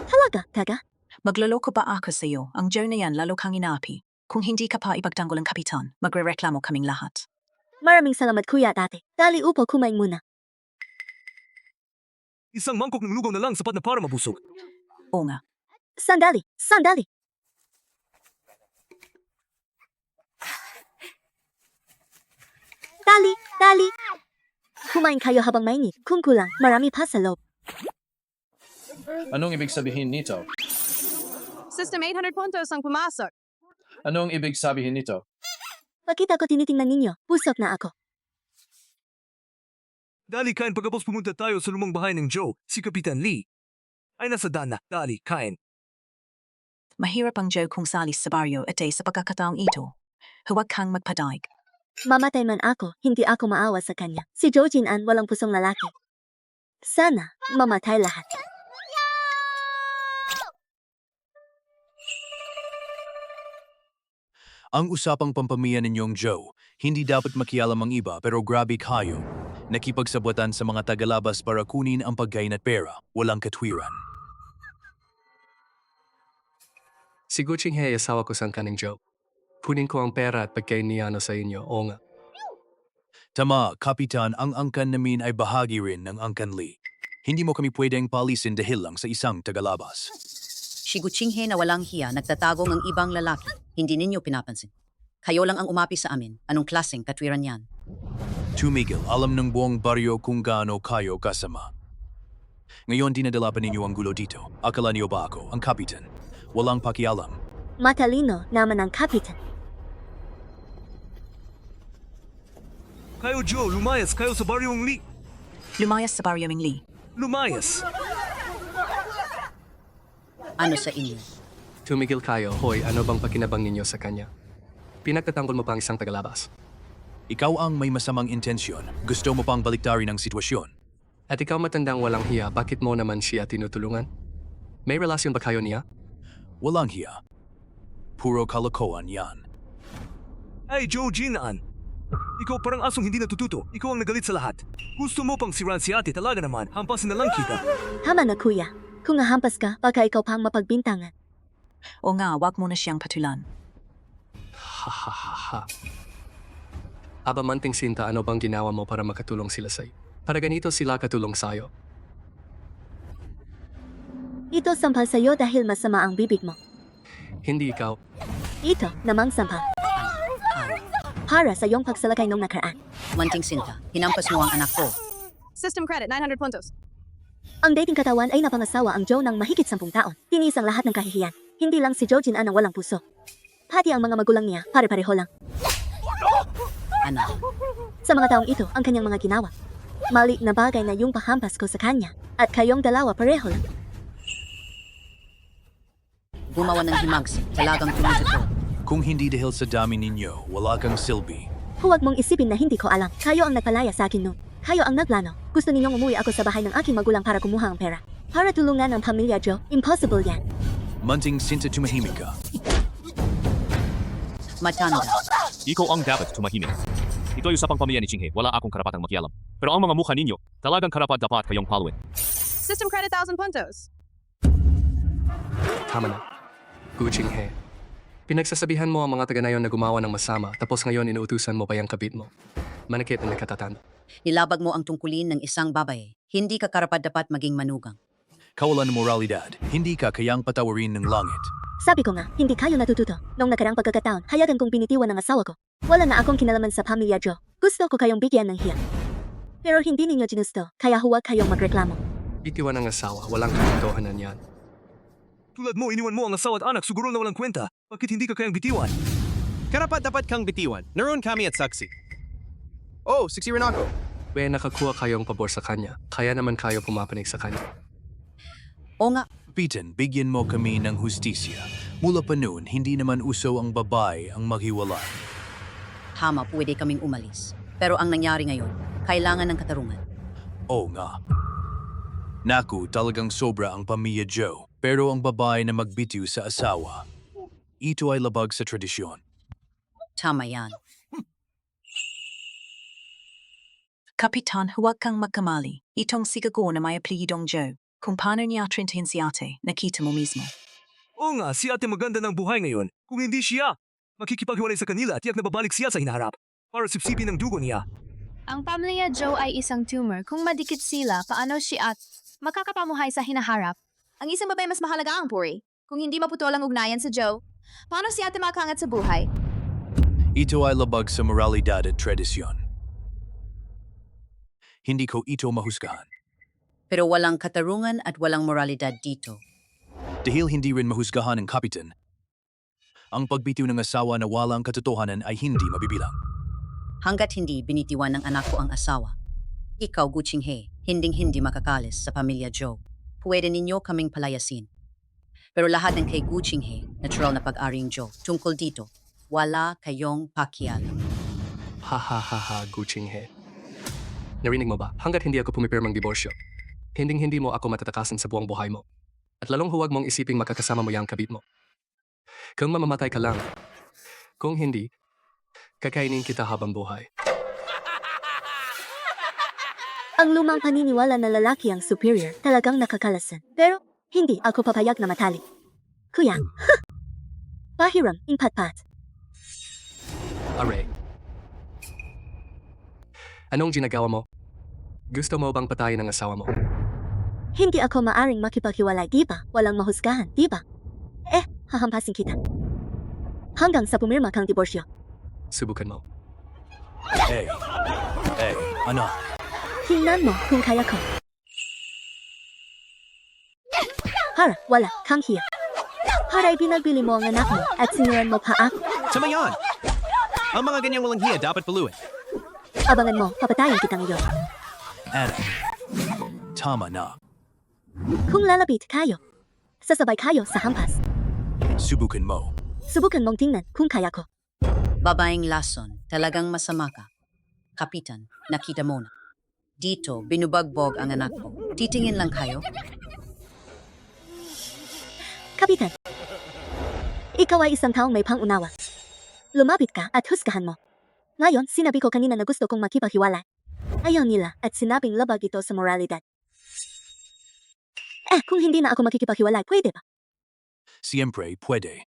Talaga, taga? Magloloko pa ako sa iyo. Ang Joe na yan lalo kang inaapi. Kung hindi ka pa ipagtanggol ang kapitan, magrereklamo kaming lahat. Maraming salamat kuya dati. Dali upo kumain muna. Isang mangkok ng lugaw na lang sapat na para mabusog. Oo nga. Sandali, sandali. Dali, dali. Kumain kayo habang mainit. Kung kulang, marami pa sa loob. Anong ibig sabihin nito? System 800 puntos ang pumasok. Anong ibig sabihin nito? Makita ko tinitingnan ninyo. Pusok na ako. Dali, kain pagkapos pumunta tayo sa lumang bahay ng Joe, si Kapitan Lee. Ay nasa dana. Dali, kain. Mahirap ang Joe kung salis sa baryo at sa pagkakataong ito. Huwag kang magpadaig. Mamatay man ako, hindi ako maawa sa kanya. Si Joe Jin-an walang pusong lalaki. Sana, mamatay lahat. Ang usapang pampamilya ninyong Joe, hindi dapat makialam ang iba pero grabe kayo. Nakipagsabwatan sa mga tagalabas para kunin ang pagkain at pera, walang katwiran. Si Guching He, asawa ko sang kaning Joe. Kunin ko ang pera at pagkain niya sa inyo, o nga. Tama, Kapitan, ang angkan namin ay bahagi rin ng angkan Lee. Hindi mo kami pwedeng palisin dahil lang sa isang tagalabas. Si Guchinghe na walang hiya, nagtatago ng ibang lalaki. Hindi ninyo pinapansin. Kayo lang ang umapi sa amin. Anong klaseng katwiran yan? Tumigil, alam ng buong baryo kung gaano kayo kasama. Ngayon dinadala pa ninyo ang gulo dito. Akala niyo ba ako, ang Kapitan? Walang pakialam. Matalino naman ang kapitan. Kayo Joe, lumayas kayo sa baryong Lee. Lumayas sa baryo ng Lee. Lumayas! Ano sa inyo? Tumigil kayo, hoy, ano bang pakinabang ninyo sa kanya? Pinagtatanggol mo pang isang tagalabas. Ikaw ang may masamang intensyon. Gusto mo pang baliktarin ang sitwasyon. At ikaw matandang walang hiya, bakit mo naman siya tinutulungan? May relasyon ba kayo niya? Walang hiya. Puro kalokohan yan. Ay Joe Jin-an! Ikaw parang asong hindi natututo. Ikaw ang nagalit sa lahat. Gusto mo pang siraan si ate, talaga naman. Hampasin na lang kita. Tama na kuya. Kung nahampas ka, baka ikaw pang mapagbintangan. O nga, wag mo na siyang patulan. Ha ha ha ha. Aba Manting Sinta, ano bang ginawa mo para makatulong sila sa'yo? Para ganito sila katulong sa'yo. Ito sampal sa'yo dahil masama ang bibig mo. Hindi ikaw. Ito namang sampal. Para sa iyong pagsalakay nung nakaraan. Manting Sinta, hinampas mo ang anak ko. System credit 900 puntos. Ang dating katawan ay napangasawa ang Joe ng mahigit 10 taon. Tinis ang lahat ng kahihiyan. Hindi lang si Joe Jin-an ang walang puso. Pati ang mga magulang niya, pare-pareho lang. Anak, Sa mga taong ito, ang kanyang mga ginawa. Mali na bagay na yung pahampas ko sa kanya. At kayong dalawa pareho lang. gumawa ng himagsik, talagang tumututol. Kung hindi dahil sa dami ninyo, wala kang silbi. Huwag mong isipin na hindi ko alam. Kayo ang nagpalaya sa akin noon. Kayo ang nagplano. Gusto ninyong umuwi ako sa bahay ng aking magulang para kumuha ang pera. Para tulungan ang pamilya Joe. Impossible yan. Manting Sinta, tumahimik ka. Matanda, Ikaw ang dapat tumahimik. Ito ay usapang pamilya ni Chinghe, wala akong karapatang makialam. Pero ang mga mukha ninyo, talagang karapat-dapat kayong paluin. System credit 1,000 puntos. Tama na. Guching He. Pinagsasabihan mo ang mga taga-nayon na gumawa ng masama, tapos ngayon inuutusan mo pa yung kabit mo. Manakit na nakatatanda. nilabag mo ang tungkulin ng isang babae. Hindi ka karapat-dapat maging manugang. Kawalan ng moralidad, hindi ka kayang patawarin ng langit. Sabi ko nga, hindi kayo natututo. Nung nakarang pagkakataon, hayagan kong binitiwan ng asawa ko. Wala na akong kinalaman sa pamilya Joe. Gusto ko kayong bigyan ng hiya. Pero hindi ninyo ginusto, kaya huwag kayong magreklamo. Bitiwan ng asawa, walang katotohanan yan. Tulad mo, iniwan mo ang asawa at anak, siguro na walang kwenta. Bakit hindi ka kayang bitiwan? Karapat dapat kang bitiwan. Naroon kami at saksi. Oh, siksi rin ako. Nakakuha kayong pabor sa kanya, kaya naman kayo pumapanig sa kanya. O nga, Kapitan, bigyan mo kami ng hustisya. Mula pa noon, hindi naman uso ang babae ang maghiwalay. tama, pwede kaming umalis. Pero ang nangyari ngayon, kailangan ng katarungan. Oo nga. Naku, talagang sobra ang pamilya Joe. Pero ang babae na magbitiw sa asawa, ito ay labag sa tradisyon. Tama yan. Kapitan, huwag kang magkamali. Itong sigago na may apelidong Joe. Kung paano niya trintahin si ate, nakita mo mismo. Oo nga, si ate maganda ng buhay ngayon. Kung hindi siya, makikipaghiwalay sa kanila at tiyak na babalik siya sa hinaharap para sipsipin ng dugo niya. Ang pamilya Joe ay isang tumor. Kung madikit sila, paano si at makakapamuhay sa hinaharap? Ang isang babae mas mahalaga ang puri. Kung hindi maputol ang ugnayan sa Joe, paano si ate makakangat sa buhay? Ito ay labag sa moralidad at tradisyon. Hindi ko ito mahusgahan. Pero walang katarungan at walang moralidad dito. Dahil hindi rin mahusgahan ng kapitan, ang pagbitiw ng asawa na walang katotohanan ay hindi mabibilang. Hanggat hindi binitiwan ng anak ko ang asawa, ikaw, Guchinghe, hinding-hindi makakalis sa pamilya Joe. Pwede ninyo kaming palayasin. Pero lahat ng kay Guchinghe, natural na pag-aring Joe, tungkol dito, wala kayong pakialam. Ha, Guchinghe. Narinig mo ba? Hanggat hindi ako pumipirmang diborsyo, hinding-hindi mo ako matatakasan sa buong buhay mo. At lalong huwag mong isiping makakasama mo yung kabit mo. Kung mamamatay ka lang, kung hindi, kakainin kita habang buhay. Ang lumang paniniwala na lalaki ang superior talagang nakakalasan. Pero hindi ako papayag na matali. Kuya, pahiram, impatpat. Aray. Anong ginagawa mo? Gusto mo bang patayin ang asawa mo? Hindi ako maaring makipaghiwalay, di ba? Walang mahusgahan, di ba? Hahampasin kita. Hanggang sa pumirma kang diborsyo. Subukan mo. Hey, anak. Tingnan mo kung kaya ko. Hara, wala kang hiya. Haray, pinagbili mo ang anak mo at sinuran mo pa ako. Tama yan! Ang mga ganyang walang hiya dapat paluin. Abangan mo, papatayin kita ngayon. Anak, tama na. Kung lalapit kayo, sasabay kayo sa hampas. Subukan mo. Subukan mong tingnan kung kaya ko. Babaeng lason, talagang masama ka. Kapitan, nakita mo na. Dito, binubagbog ang anak ko. Titingin lang kayo. Kapitan, ikaw ay isang taong may pangunawa. Lumapit ka at husgahan mo. Ngayon, sinabi ko kanina na gusto kong makipaghiwalay. Ayaw nila at sinabing labag ito sa moralidad. Kung hindi na ako makikipaghiwalay, pwede ba? Siyempre, pwede.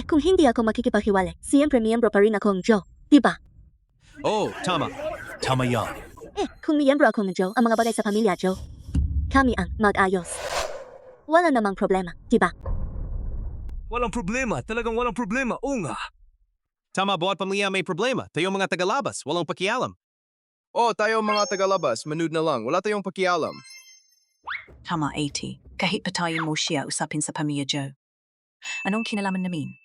Kung hindi ako makikipaghiwalay, siyempre miyembro pa rin akong Joe, di ba? Oh, tama. Tama yan. Kung miyembro ako ng Joe, ang mga bagay sa pamilya Joe, kami ang mag-ayos. Wala namang problema, di ba? Walang problema, talagang walang problema. Oo nga. Tama, bawat pamilya may problema. Tayo mga tagalabas, walang pakialam. Oh, tayo mga tagalabas, manood na lang. Wala tayong pakialam. Tama, 80. Kahit patayin mo siya, usapin sa pamilya Joe. Anong kinalaman namin?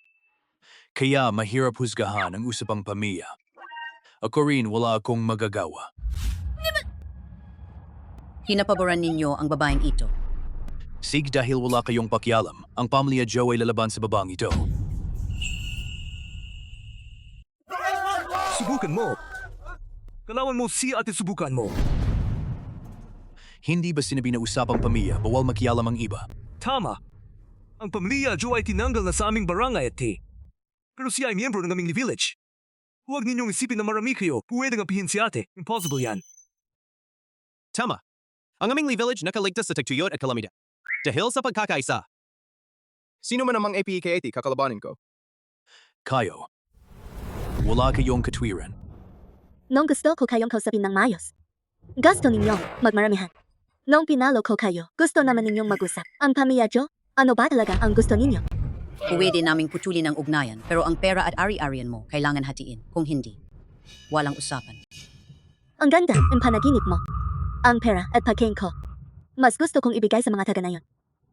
Kaya mahirap husgahan ang usapang pamilya. Ako rin wala akong magagawa. Hinapaboran ninyo ang babaeng ito. Sig dahil wala kayong pakialam, ang pamilya Joe ay lalaban sa babang ito. Subukan mo. Kalawan mo siya at subukan mo. Hindi ba sinabi na usapang pamilya, bawal makialam ang iba? Tama. Ang pamilya Joe ay tinanggal na sa aming barangay at pero siya ay miyembro ng aming village. Huwag ninyong isipin na marami kayo. Pwedeng apihin si ate. Impossible yan. Tama. Ang aming village nakaligtas sa tagtuyot at kalamidad. Dahil sa pagkakaisa. Sino man namang APK-80 kakalabanin ko? Kayo. Wala kayong katwiran. Nung gusto ko kayong kausapin ng mayos. Gusto ninyong magmaramihan. Nung pinalo ko kayo, gusto naman ninyong mag-usap. Ang pamilya Joe Ano ba talaga ang gusto ninyo? Pwede naming putulin ang ugnayan, pero ang pera at ari-arian mo kailangan hatiin. Kung hindi, walang usapan. Ang ganda ng panaginip mo. Ang pera at pagkain ko. Mas gusto kong ibigay sa mga taga na yon.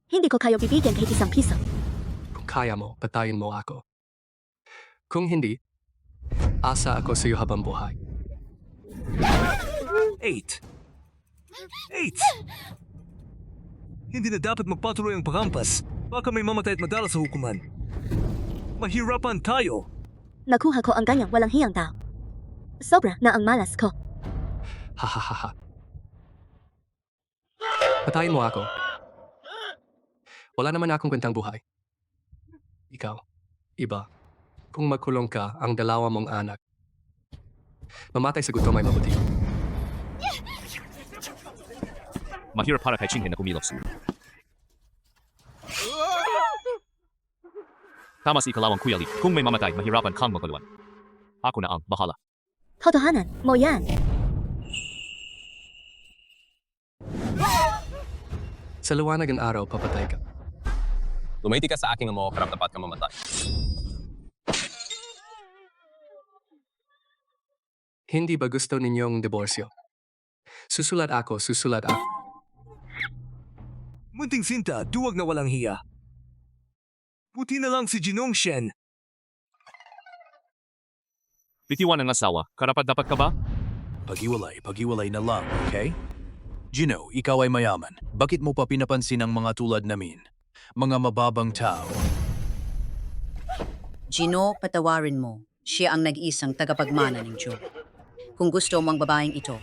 Hindi ko kayo bibigyan kahit isang piso. Kung kaya mo, patayin mo ako. Kung hindi, asa ako sa iyo habang buhay. 8. Hindi na dapat magpatuloy ang paghampas. Baka may mamatay at madala sa hukuman. Mahirapan tayo. Nakuha ko ang ganyang walang hiyang tao. Sobra na ang malas ko. Hahaha. Patayin mo ako. Wala naman akong kwentang buhay. Ikaw, iba. Kung magkulong ka ang dalawa mong anak, mamatay sa gutom ay mabuti. Mahirap para kay Chinghe na kumilos. Tama si ikalawang Kuya Lee. Kung may mamatay, mahirapan kang maguluan. Ako na ang bahala. Totohanan mo yan. Sa liwanag ng araw, papatay ka. Lumaiti ka sa aking amo, karapat-dapat ka mamatay. Hindi ba gusto ninyong diborsyo? Susulat ako. Munting Sinta, duwag na walang hiya. Buti na lang si Jinong Shen. Bitiwan ang asawa. Karapat-dapat ka ba? Pag-iwalay na lang, okay? Gino, ikaw ay mayaman. Bakit mo pa pinapansin ang mga tulad namin? Mga mababang tao. Gino, patawarin mo. Siya ang nag-isang tagapagmana ng Joe. Kung gusto mo ang babaeng ito,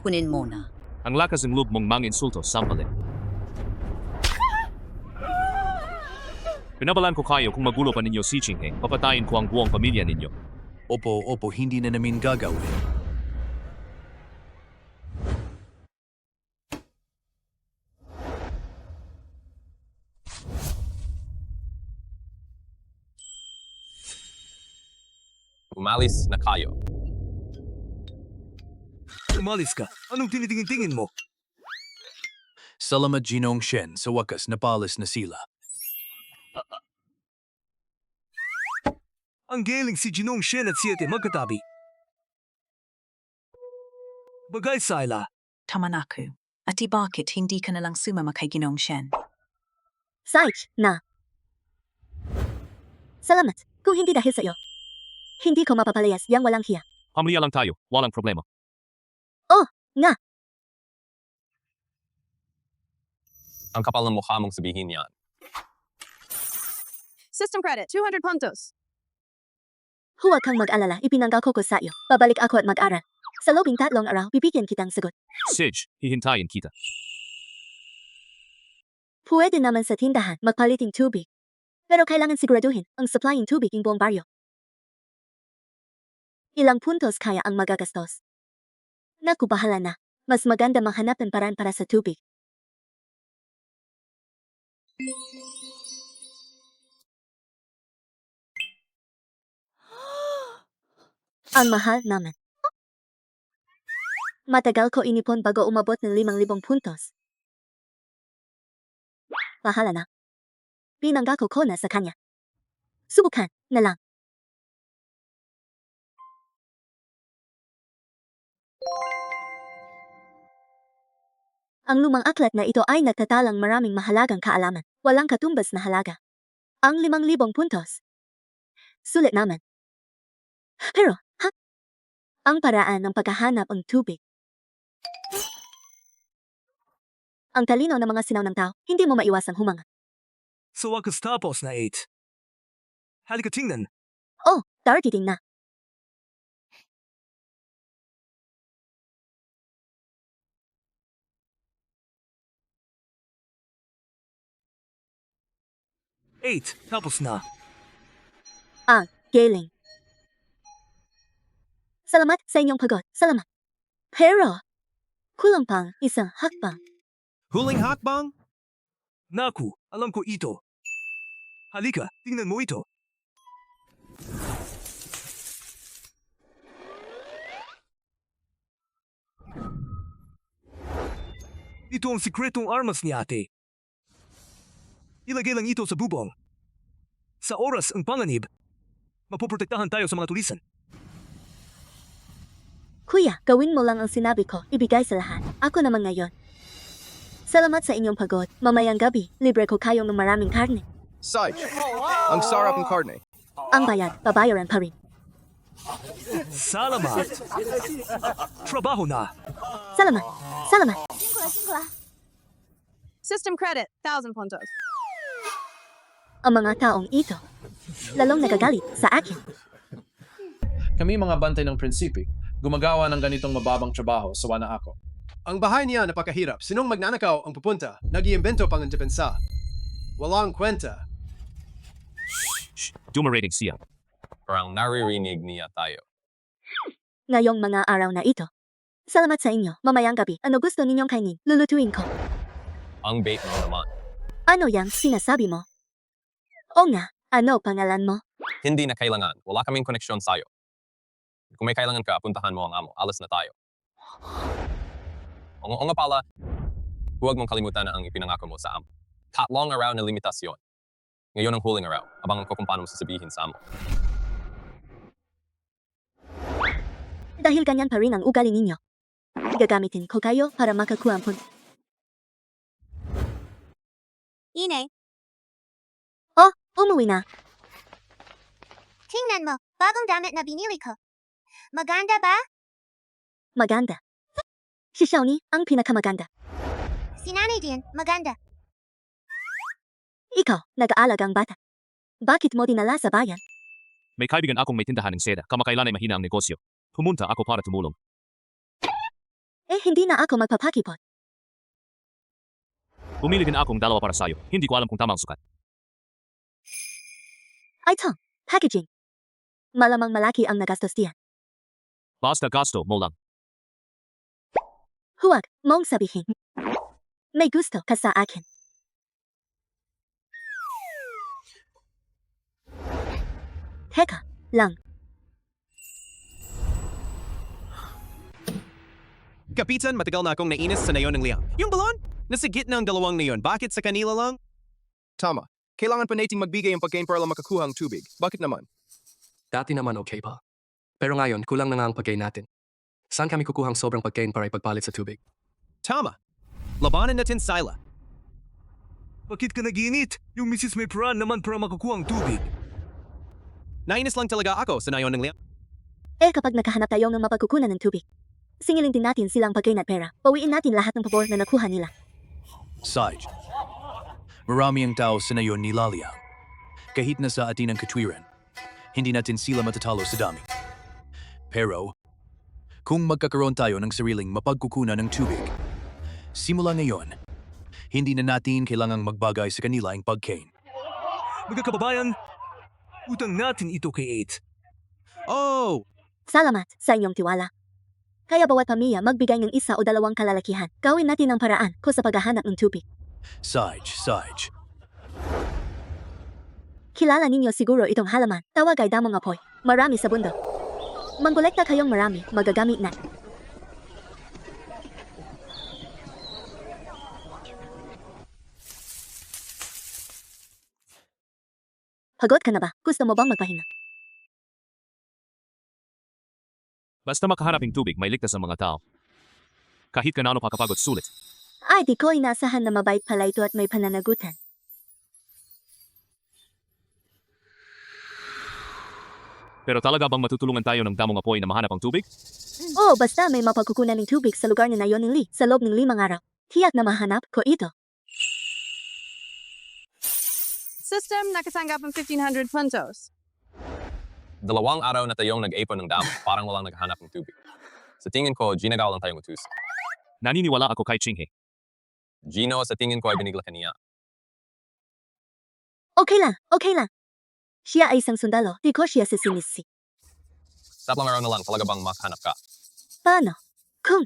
kunin mo na. Ang lakas ng loob mong manginsulto, sampalin. Pinabalaan ko kayo kung magulo pa ninyo si Chinghe, papatayin ko ang buong pamilya ninyo. Opo, hindi na namin gagawin. Umalis na kayo. Umalis ka. Anong tinitingin-tingin mo? Salamat Jinong Shen, sa wakas napalis na sila. Ang galing si Jinong Shen at Siete magkatabi. Bagay Sayla. Tama na ako. At bakit hindi ka nalang sumama kay Ginong Shen? Saich na. Salamat. Kung hindi dahil sa iyo, hindi ko mapapalayas yang walang hiya. Pamilya lang tayo, walang problema. Oh, nga. Ang kapal ng mukha mong sabihin yan. System credit, 200 puntos. Huwag kang mag-alala, ipinangako ko sa iyo. Babalik ako at mag-aral. Sa lobing 3 araw, bibigyan kitang sagot. Sige, hihintayin kita. Pwede naman sa tindahan magpaliting tubig. Pero kailangan siguraduhin ang supplying tubig ng buong baryo. Ilang puntos kaya ang magagastos? Naku, bahala na. Mas maganda maghanap ng paraan para sa tubig. Ang mahal naman. Matagal ko inipon bago umabot ng 5,000 puntos. Bahala na. Pinanggako ko na sa kanya. Subukan na lang. Ang lumang aklat na ito ay natatalang maraming mahalagang kaalaman. Walang katumbas na halaga. Ang 5,000 puntos. Sulit naman. Pero, ang paraan ng paghahanap ng tubig. Ang talino ng mga sinaw ng tao, hindi mo maiwasang humanga. Sa wakas tapos na 8. Halika tingnan. Oh, darating na. Tapos na. Galing. Salamat sa inyong pagod. Salamat. Pero, kulang pang isang hakbang. Huling hakbang? Naku, alam ko ito. Halika, tingnan mo ito. Ito ang sikretong armas ni ate. Ilagay lang ito sa bubong. Sa oras ang panganib, mapoprotektahan tayo sa mga tulisan. Kuya, gawin mo lang ang sinabi ko, ibigay sa lahat. Ako naman ngayon. Salamat sa inyong pagod. Mamayang gabi, libre ko kayo ng maraming karne. Sarge, ang sarap ng karne. Ang bayad, babayaran pa rin. Salamat! Trabaho na! Salamat. Salamat. System credit, 1,000 puntos. Ang mga taong ito, lalong nagagalit sa akin. Kami mga bantay ng prinsipi, gumagawa ng ganitong mababang trabaho sa wana ako. Ang bahay niya napakahirap. Sinong magnanakaw ang pupunta? Nag-iimbento pang ang depensa. Walang kwenta. Dumarating siya. Parang naririnig niya tayo. Ngayong mga araw na ito. Salamat sa inyo, mamayang gabi. Ano gusto ninyong kainin? Lulutuin ko. Ang bait mo naman. Ano yang sinasabi mo? O nga, ano pangalan mo? Hindi na kailangan. Wala kaming koneksyon sa'yo. Kung may kailangan ka, puntahan mo ang amo. Alas na tayo. O nga pala, huwag mong kalimutan na ang ipinangako mo sa amo. 3 araw na limitasyon. Ngayon ang huling araw, abang ko kung paano mo sasabihin sa amo. Dahil ganyan pa rin ang ugali ninyo. Gagamitin ko kayo para makakuha ang punto. Ine, Oh, umuwi na. tingnan mo, bagong damit na binili ko. Maganda ba? Maganda. Si Xiaoni ang pinakamaganda. Si Nanay din, maganda. Ikaw, nag-aalagang bata. Bakit mo dinala sa bayan? May kaibigan akong may tindahan ng seda. Kamakailan ay mahina ang negosyo. Pumunta ako para tumulong. Eh, hindi na ako magpapakipot. Pumili din akong 2 para sa'yo. Hindi ko alam kung tama ang sukat. Ay Tom, packaging. Malamang malaki ang nagastos diyan. Basta gasto mo lang. Huwag mong sabihin. May gusto ka sa akin. Teka lang. Kapitan, matagal na akong nainis sa nayon ng Liang. Yung balon? Nasa gitna ng dalawang nayon. Bakit sa kanila lang? Tama. Kailangan pa nating magbigay ang pagkain para lang makakuha ang tubig. Bakit naman? Dati naman okay pa. Pero ngayon, kulang na nga ang pagkain natin. Saan kami kukuhang sobrang pagkain para ipagpalit sa tubig? Tama. Labanan natin sila. Bakit ka naginit? Yung Mrs. May paraan naman para makukuha ang tubig. Nainis lang talaga ako sa nayon ng Liang. Eh kapag nakahanap tayo ng mapagkukunan ng tubig, singilin din natin silang pagkain at pera. Bawiin natin lahat ng pabor na nakuha nila. Sarge, marami ang tao sa nayon ni Lalia. Kahit na sa atin ang katwiran, hindi natin sila matatalo sa dami. Pero, kung magkakaroon tayo ng sariling mapagkukunan ng tubig, simula ngayon, hindi na natin kailangang magbagay sa kanila ang pagkain. Mga kababayan, utang natin ito kay 8. Oh! Salamat sa inyong tiwala. Kaya bawat pamilya magbigay ng 1 o 2 kalalakihan. Gawin natin ang paraan ko sa paghahanap ng tubig. Sarge. Kilala ninyo siguro itong halaman. Tawag ay damong apoy. Marami sa bundok. Manggolekta kayong marami, magagamit na. Pagod ka na ba? Gusto mo bang magpahinga? Basta makahanap ng tubig, may ligtas ang mga tao. Kahit kanano pa kapagod sulit. Ay, di ko inasahan na mabait pala ito at may pananagutan. Pero talaga bang matutulungan tayo ng damong apoy na mahanap ang tubig? Oo, basta may mapagkukunan ng tubig sa lugar ni Nayon ng Lee sa loob ng 5 araw. Tiyak na mahanap ko ito. System, nakatanggap ng 1,500 puntos. 2 araw na tayong nag-aipon ng damo, parang walang naghahanap ng tubig. Sa tingin ko, ginagaw lang tayong utusan. Naniniwala ako kay Chinghe. Gino, sa tingin ko ay binigla ka niya. Okay lang. Siya ay isang sundalo, di ko siya sisinisi. 3 araw na lang, talaga bang makahanap ka? Paano? Kung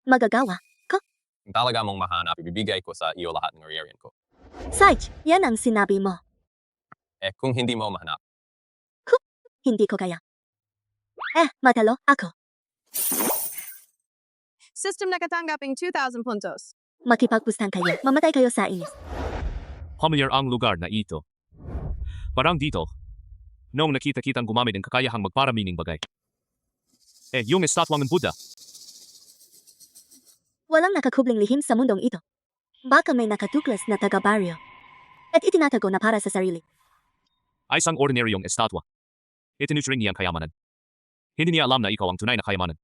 magagawa ko? Kung talaga mong mahanap, ibibigay ko sa iyo lahat ng ariyan ko. Sarge, yan ang sinabi mo. Eh, kung hindi mo mahanap, Hindi ko kaya. Matalo ako. System, nakatanggap ng 2,000 puntos. Makipagpustan kayo, mamatay kayo sa inis. Pamilyar ang lugar na ito. Parang dito, noong nakita kitang gumamit ng kakayahang magparamining bagay. Yung estatwang ng Buddha. Walang nakakubling lihim sa mundong ito. Baka may nakatuklas na taga-baryo. At itinatago na para sa sarili. Ay isang ordinaryong estatwa. Itinuturing niya ang kayamanan. Hindi niya alam na ikaw ang tunay na kayamanan.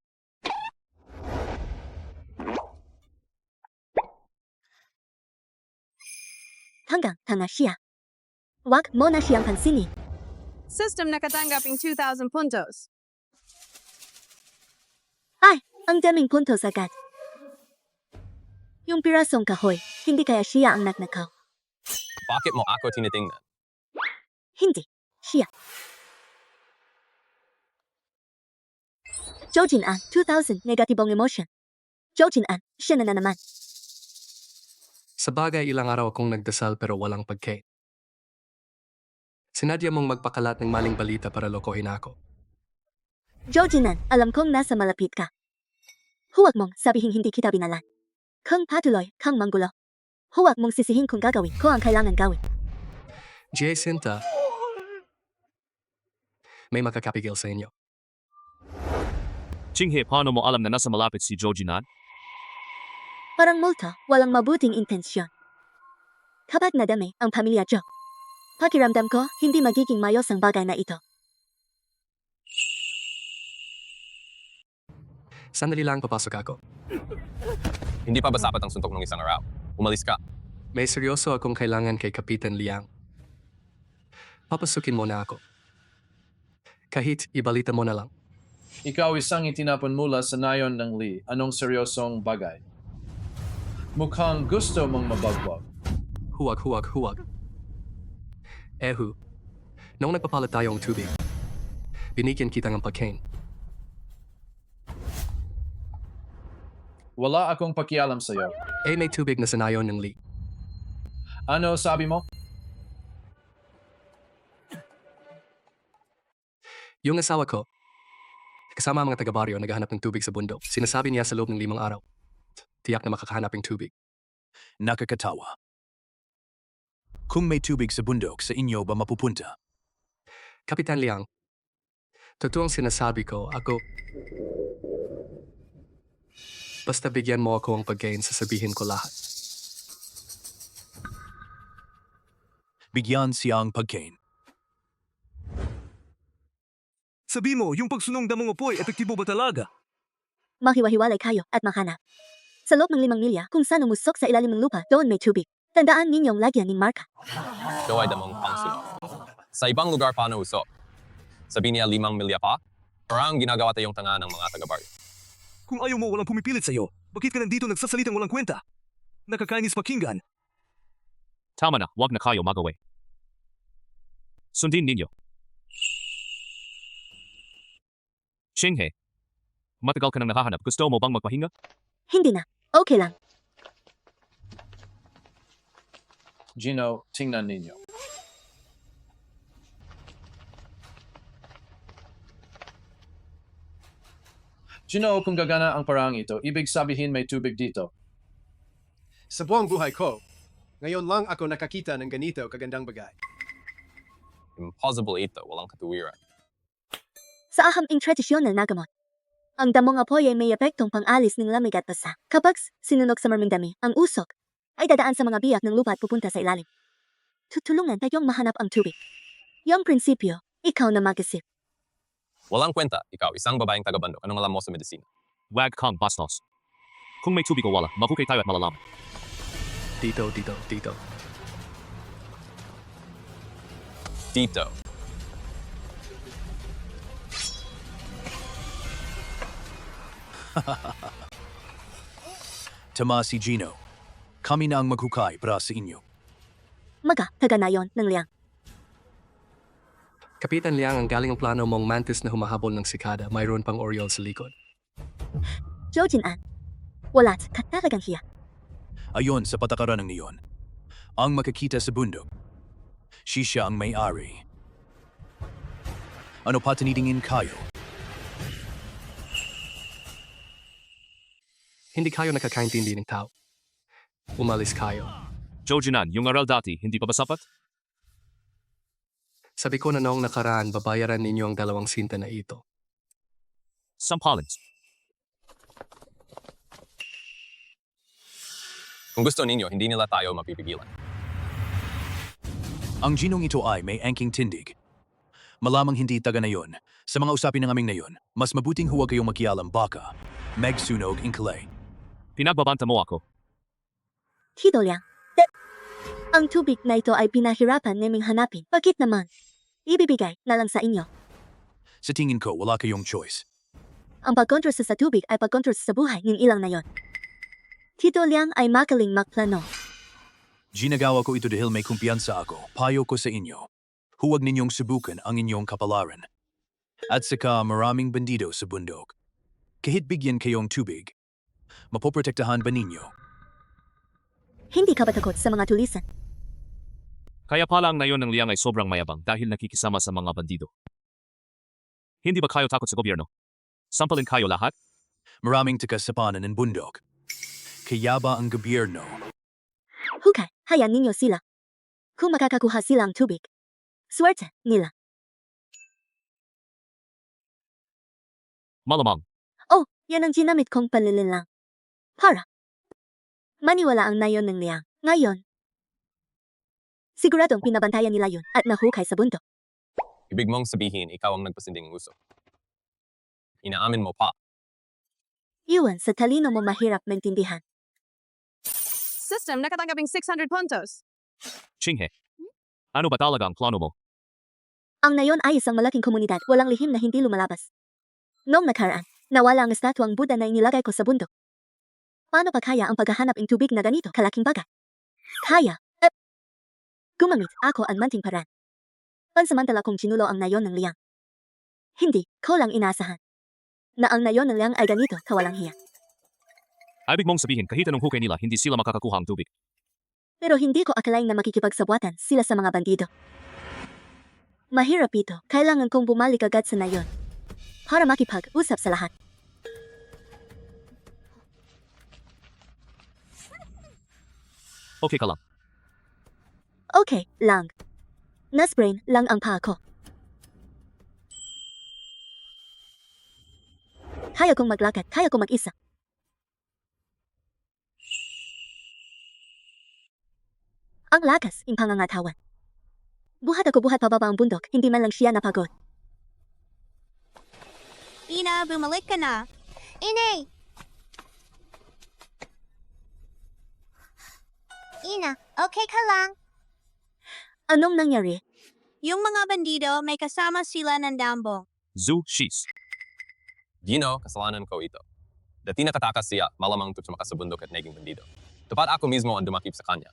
Hanggang tanga siya. Wag mo na siyang pansinin. System nakatanggaping 2,000 puntos. Ay, ang daming puntos agad. Yung pirasong kahoy, hindi kaya siya ang nagnakaw. Bakit mo ako tinitingnan? Hindi. Siya. Jojin An, 2,000 negatibong emotion. Jojin An, siya na naman. Sa bagay, ilang araw akong nagdasal pero walang pagkain. Sinadya mong magpakalat ng maling balita para lokohin ako. Jojin An, alam kong nasa malapit ka. Huwag mong sabihin hindi kita binalan. Kung patuloy kang manggulo. Huwag mong sisihin kung gagawin ko ang kailangan gawin. Jacinta, may makakapigil sa inyo. Chinghe, paano mo alam na nasa malapit si Jojinan? Parang multo, walang mabuting intensyon. Kapag nadami ang pamilya Jo, pakiramdam ko hindi magiging mayos ang bagay na ito. Sandali lang, papasok ako. Hindi pa ba sapat ang suntok ng isang araw? Umalis ka. May seryoso akong kailangan kay Kapitan Liang. Papasukin mo na ako. Kahit ibalita mo na lang. Ikaw isang itinapon mula sa nayon ng Lee. Anong seryosong bagay? Mukhang gusto mong mabagbag. Huwag. Noong nagpapalit tayo ng tubig, binigyan kita ng pagkain. Wala akong pakialam sa'yo. May tubig na sa nayon ng Lee. Ano sabi mo? Yung asawa ko, kasama ang mga taga-baryo naghahanap ng tubig sa bundok. Sinasabi niya sa loob ng 5 araw. Tiyak na makakahanap ng tubig. Nakakatawa. Kung may tubig sa bundok, sa inyo ba mapupunta? Kapitan Liang, totoong sinasabi ko, ako... Basta bigyan mo ako ang pagkain, sasabihin ko lahat. Bigyan siya ang pagkain. Sabi mo, yung pagsunong damong apoy, epektibo ba talaga? Mahiwa-hiwalay kayo at manghanap. Sa loob ng 5 milya kung saan umusok sa ilalim ng lupa, doon may tubig. Tandaan ninyong lagyan ng marka. Ito ay damong pangsunod. Sa ibang lugar pa usok. Sabi niya 5 milya pa? Parang ginagawa tayong tanga ng mga taga-baryo. Kung ayaw mo walang pumipilit sa'yo, bakit ka nandito nagsasalitang walang kwenta? Nakakainis pakinggan. Tama na, wag na kayo magaway. Sundin ninyo. Chinghe, matagal ka nang nakahanap. Gusto mo bang magpahinga? Hindi na. Okay lang. Gino, tingnan ninyo. Gino, kung gagana ang parang ito, ibig sabihin may tubig dito. Sa buong buhay ko, ngayon lang ako nakakita ng ganito kagandang bagay. Impossible ito, walang katuwiran. Sa ahaming tradisyonal na gamot, ang damong apoy ay may epektong pang-alis ng lamig at basa. Kapag sinunog sa marming dami, ang usok ay dadaan sa mga biyak ng lupa at pupunta sa ilalim. Tutulungan tayong mahanap ang tubig. Yung prinsipyo, ikaw na mag-isip. Walang kwenta, ikaw, isang babaeng taga-bando. Anong alam mo sa medisina? Wag kang bastos. Kung may tubig o wala, mahukay tayo at malalaman. Dito. Tama si Gino. Kami na ang maghukay para sa inyo. Taga nayon ng Liang. Kapitan Liang, ang galing ang plano mong mantis na humahabol ng sikada, mayroon pang oriole sa likod. Jojin An, wala't kataragan siya. Ayon sa patakaran ng niyon, ang makakita sa bundok, siya ang may-ari. Ano pa tinitingin kayo? Hindi kayo nakakaintindi ng tao. Umalis kayo. Jojinan, yung aral dati, hindi pa ba sapat? Sabi ko na noong nakaraan, babayaran ninyo ang 2 sinta na ito. Sampalin. Kung gusto ninyo, hindi nila tayo mapipigilan. Ang ginong ito ay may angking tindig. Malamang hindi taga na yon. Sa mga usapin ng aming na yon, mas mabuting huwag kayong makialam baka. Magsunog inkalay. Pinagbabanta mo ako. Tito Liang. Ang tubig na ito ay pinahirapan naming hanapin. Bakit naman? Ibibigay na lang sa inyo. Sa tingin ko, wala kayong choice. Ang pagkontrol sa tubig ay pagkontrol sa buhay ng ilang na yon. Tito Liang ay makaling magplano. Ginagawa ko ito dahil may kumpiyansa ako. Payo ko sa inyo. Huwag ninyong subukan ang inyong kapalaran. At saka maraming bandido sa bundok. Kahit bigyan kayong tubig, mapoprotektahan ba ninyo? Hindi ka ba takot sa mga tulisan? Kaya pala ang nayon ng Liang ay sobrang mayabang dahil nakikisama sa mga bandido. Hindi ba kayo takot sa gobyerno? Sampalin kayo lahat? Maraming takas sa panan ng bundok. Kaya ba ang gobyerno? Hukay, hayaan ninyo sila. Kung makakakuha sila ang tubig, swerte nila. Malamang. Oh, yan ang ginamit kong panlilinlang. Para. Maniwala ang nayon ng Liang. Ngayon. Siguradong pinabantayan nila yun at nahukay sa bundok. Ibig mong sabihin, ikaw ang nagpasinding ng uso. Inaamin mo pa. Iwan sa talino mo mahirap maintindihan. System, nakatanggaping 600 puntos. Chinghe. Ano ba talaga ang plano mo? Ang nayon ay isang malaking komunidad, walang lihim na hindi lumalabas. Noong nakaraan, nawala ang estatwang Buddha na inilagay ko sa bundok. Paano pa kaya ang paghahanap ng tubig na ganito kalaking bagay? Kaya. Gumamit ako ang manting paraan. Pansamantala kong sinulo ang nayon ng Liang. Hindi ko lang inaasahan na ang nayon ng Liang ay ganito kawalang hiya. Ibig mong sabihin kahit anong hukay nila, hindi sila makakakuha ang tubig. Pero hindi ko akalain na makikipagsabwatan sila sa mga bandido. Mahirap ito, kailangan kong bumalik agad sa nayon para makipag-usap sa lahat. Okay ka lang. Okay, lang. Nasprain lang ang paa ko. Kaya kong maglakad, kaya kong mag-isa. Ang lakas, ang pangangatawan. Buhat ako buhat pababa ang bundok, hindi man lang siya napagod. Ina, bumalik ka na. Inay! Ina, okay ka lang? Anong nangyari? Yung mga bandido, may kasama sila ng dambong. Zu Shis. Gino, kasalanan ko ito. Dati nakatakas siya, malamang tumakas sa bundok at naging bandido. Tapat ako mismo ang dumakip sa kanya.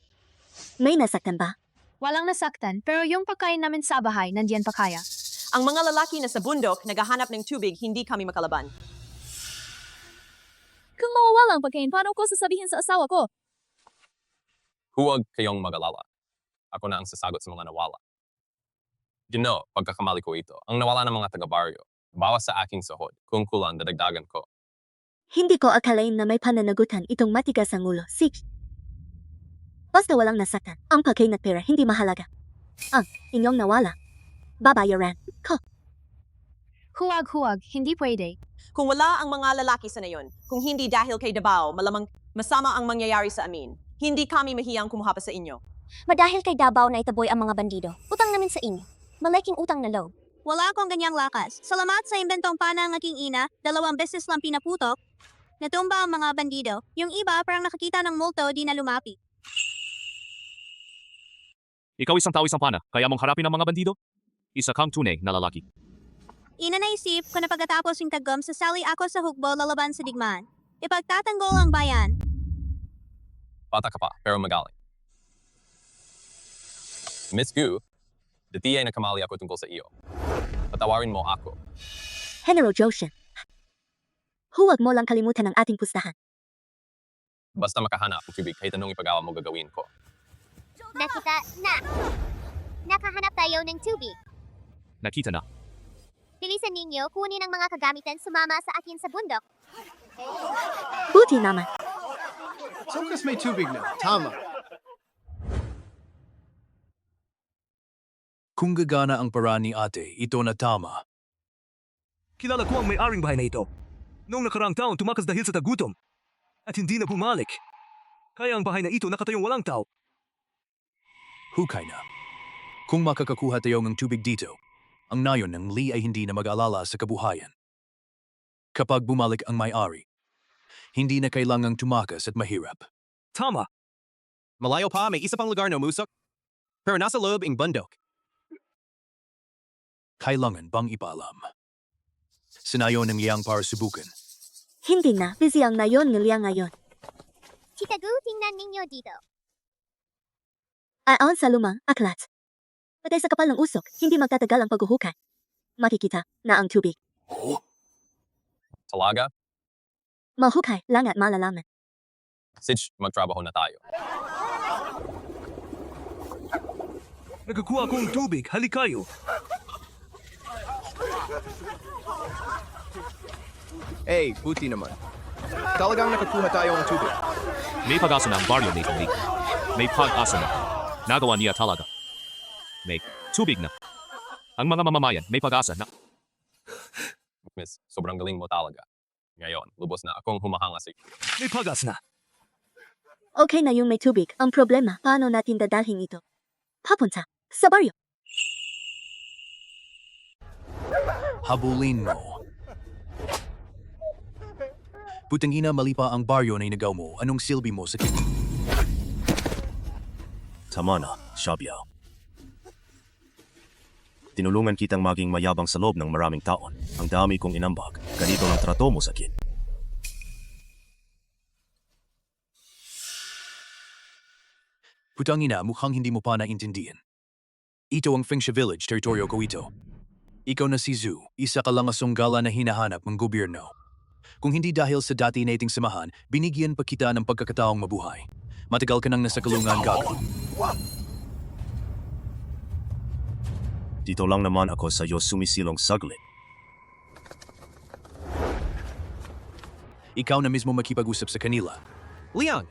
May nasaktan ba? Walang nasaktan, pero yung pagkain namin sa bahay, nandiyan pa kaya. Ang mga lalaki na sa bundok, naghahanap ng tubig, hindi kami makalaban. Kung mawawala ang pagkain, paano ko sasabihin sa asawa ko? Huwag kayong mag-alala. Ako na ang sasagot sa mga nawala. Gino, pagkakamali ko ito. Ang nawala ng mga taga-baryo, bawas sa aking sahod, kung kulang dadagdagan ko. Hindi ko akalain na may pananagutan itong matigas ang ulo. Six. Basta walang nasaktan, ang pagkain at pera hindi mahalaga. Ang inyong nawala, babayaran ko. Huwag, hindi pwede. Kung wala ang mga lalaki sa nayon, kung hindi dahil kay Davao, malamang masama ang mangyayari sa amin. Hindi kami mahiyang kumuha pa sa inyo. Madahil kay Davao na itaboy ang mga bandido, utang namin sa inyo. Malaking utang na loob. Wala akong ganyang lakas. Salamat sa imbentong pana ng aking ina, 2 beses lang pinaputok. Natumba ang mga bandido. Yung iba parang nakakita ng multo di na lumapi. Ikaw isang tao isang pana, kaya mong harapin ang mga bandido? Isa kang tunay na lalaki. Ina naisip ko na pagkatapos ng tagom, sasali ako sa hukbo lalaban sa digmaan. Ipagtatanggol ang bayan. Bata ka pa, pero magaling. Miss Gu, dati ay nakamali ako tungkol sa iyo. Patawarin mo ako. General Joshin. Huwag mo lang kalimutan ang ating pustahan. Basta makahanap ng tubig, kahit anong ipagawa mo gagawin ko. Nakahanap tayo ng tubig. Nakita na. Bilisan ninyo, kunin ang mga kagamitan sumama sa akin sa bundok. Buti naman. So kas may tubig na, tama. Kung gagana ang paraan ni ate, ito na tama. Kilala ko ang may-aring bahay na ito. Noong nakaraang taon, tumakas dahil sa tagutom. At hindi na bumalik. Kaya ang bahay na ito nakatayong walang tao. Hukay na. Kung makakakuha tayo ng tubig dito, ang nayon ng Lee ay hindi na mag-alala sa kabuhayan. Kapag bumalik ang may-ari, hindi na kailangang tumakas at mahirap. Tama. Malayo pa, may isa pang lugar na umusok. Pero nasa loob ang bundok. Kailangan bang ipaalam? Sinayon ng liyang para subukan. Hindi na, busy ang nayon ng ngayon. Tita Gu, tingnan ninyo dito. Ayon sa lumang aklat. Patay sa kapal ng usok, hindi magtatagal ang paghuhukay. Makikita na ang tubig. Talaga? Mahukay lang at malalaman. Sitch, magtrabaho na tayo. Nagkakuha ko ng tubig, halikayo. Eh, buti naman. Talagang nakakuha tayo ng tubig. May pag-asa na ang baryo nito, Lee. May pag-asa na. Nagawa niya talaga. May tubig na. Ang mga mamamayan may pag-asa na. Miss, sobrang galing mo talaga. Ngayon, lubos na akong humahanga sa iyo. May pagas na. Okay na yung may tubig. Ang problema, paano natin dadalhin ito? Papunta sa baryo. Habulin mo. Putang ina, mali pa ang baryo na inagaw mo. Anong silbi mo sa kito? Tama na, Xiaobiao. Tinulungan kitang maging mayabang sa loob ng maraming taon. Ang dami kong inambag. Ganito ang trato mo sa akin. Putang ina, mukhang hindi mo pa naintindihan. Ito ang Fengsha Village, teritoryo ko ito. Ikaw na si Zhu, isa ka lang asunggala na hinahanap ng gobyerno. Kung hindi dahil sa dati nating samahan, binigyan pa kita ng pagkakataong mabuhay. Matagal ka nang nasa kalungan, gago. Dito lang naman ako sa iyo sumisilong saglit. Ikaw na mismo makipag-usap sa kanila. Leon,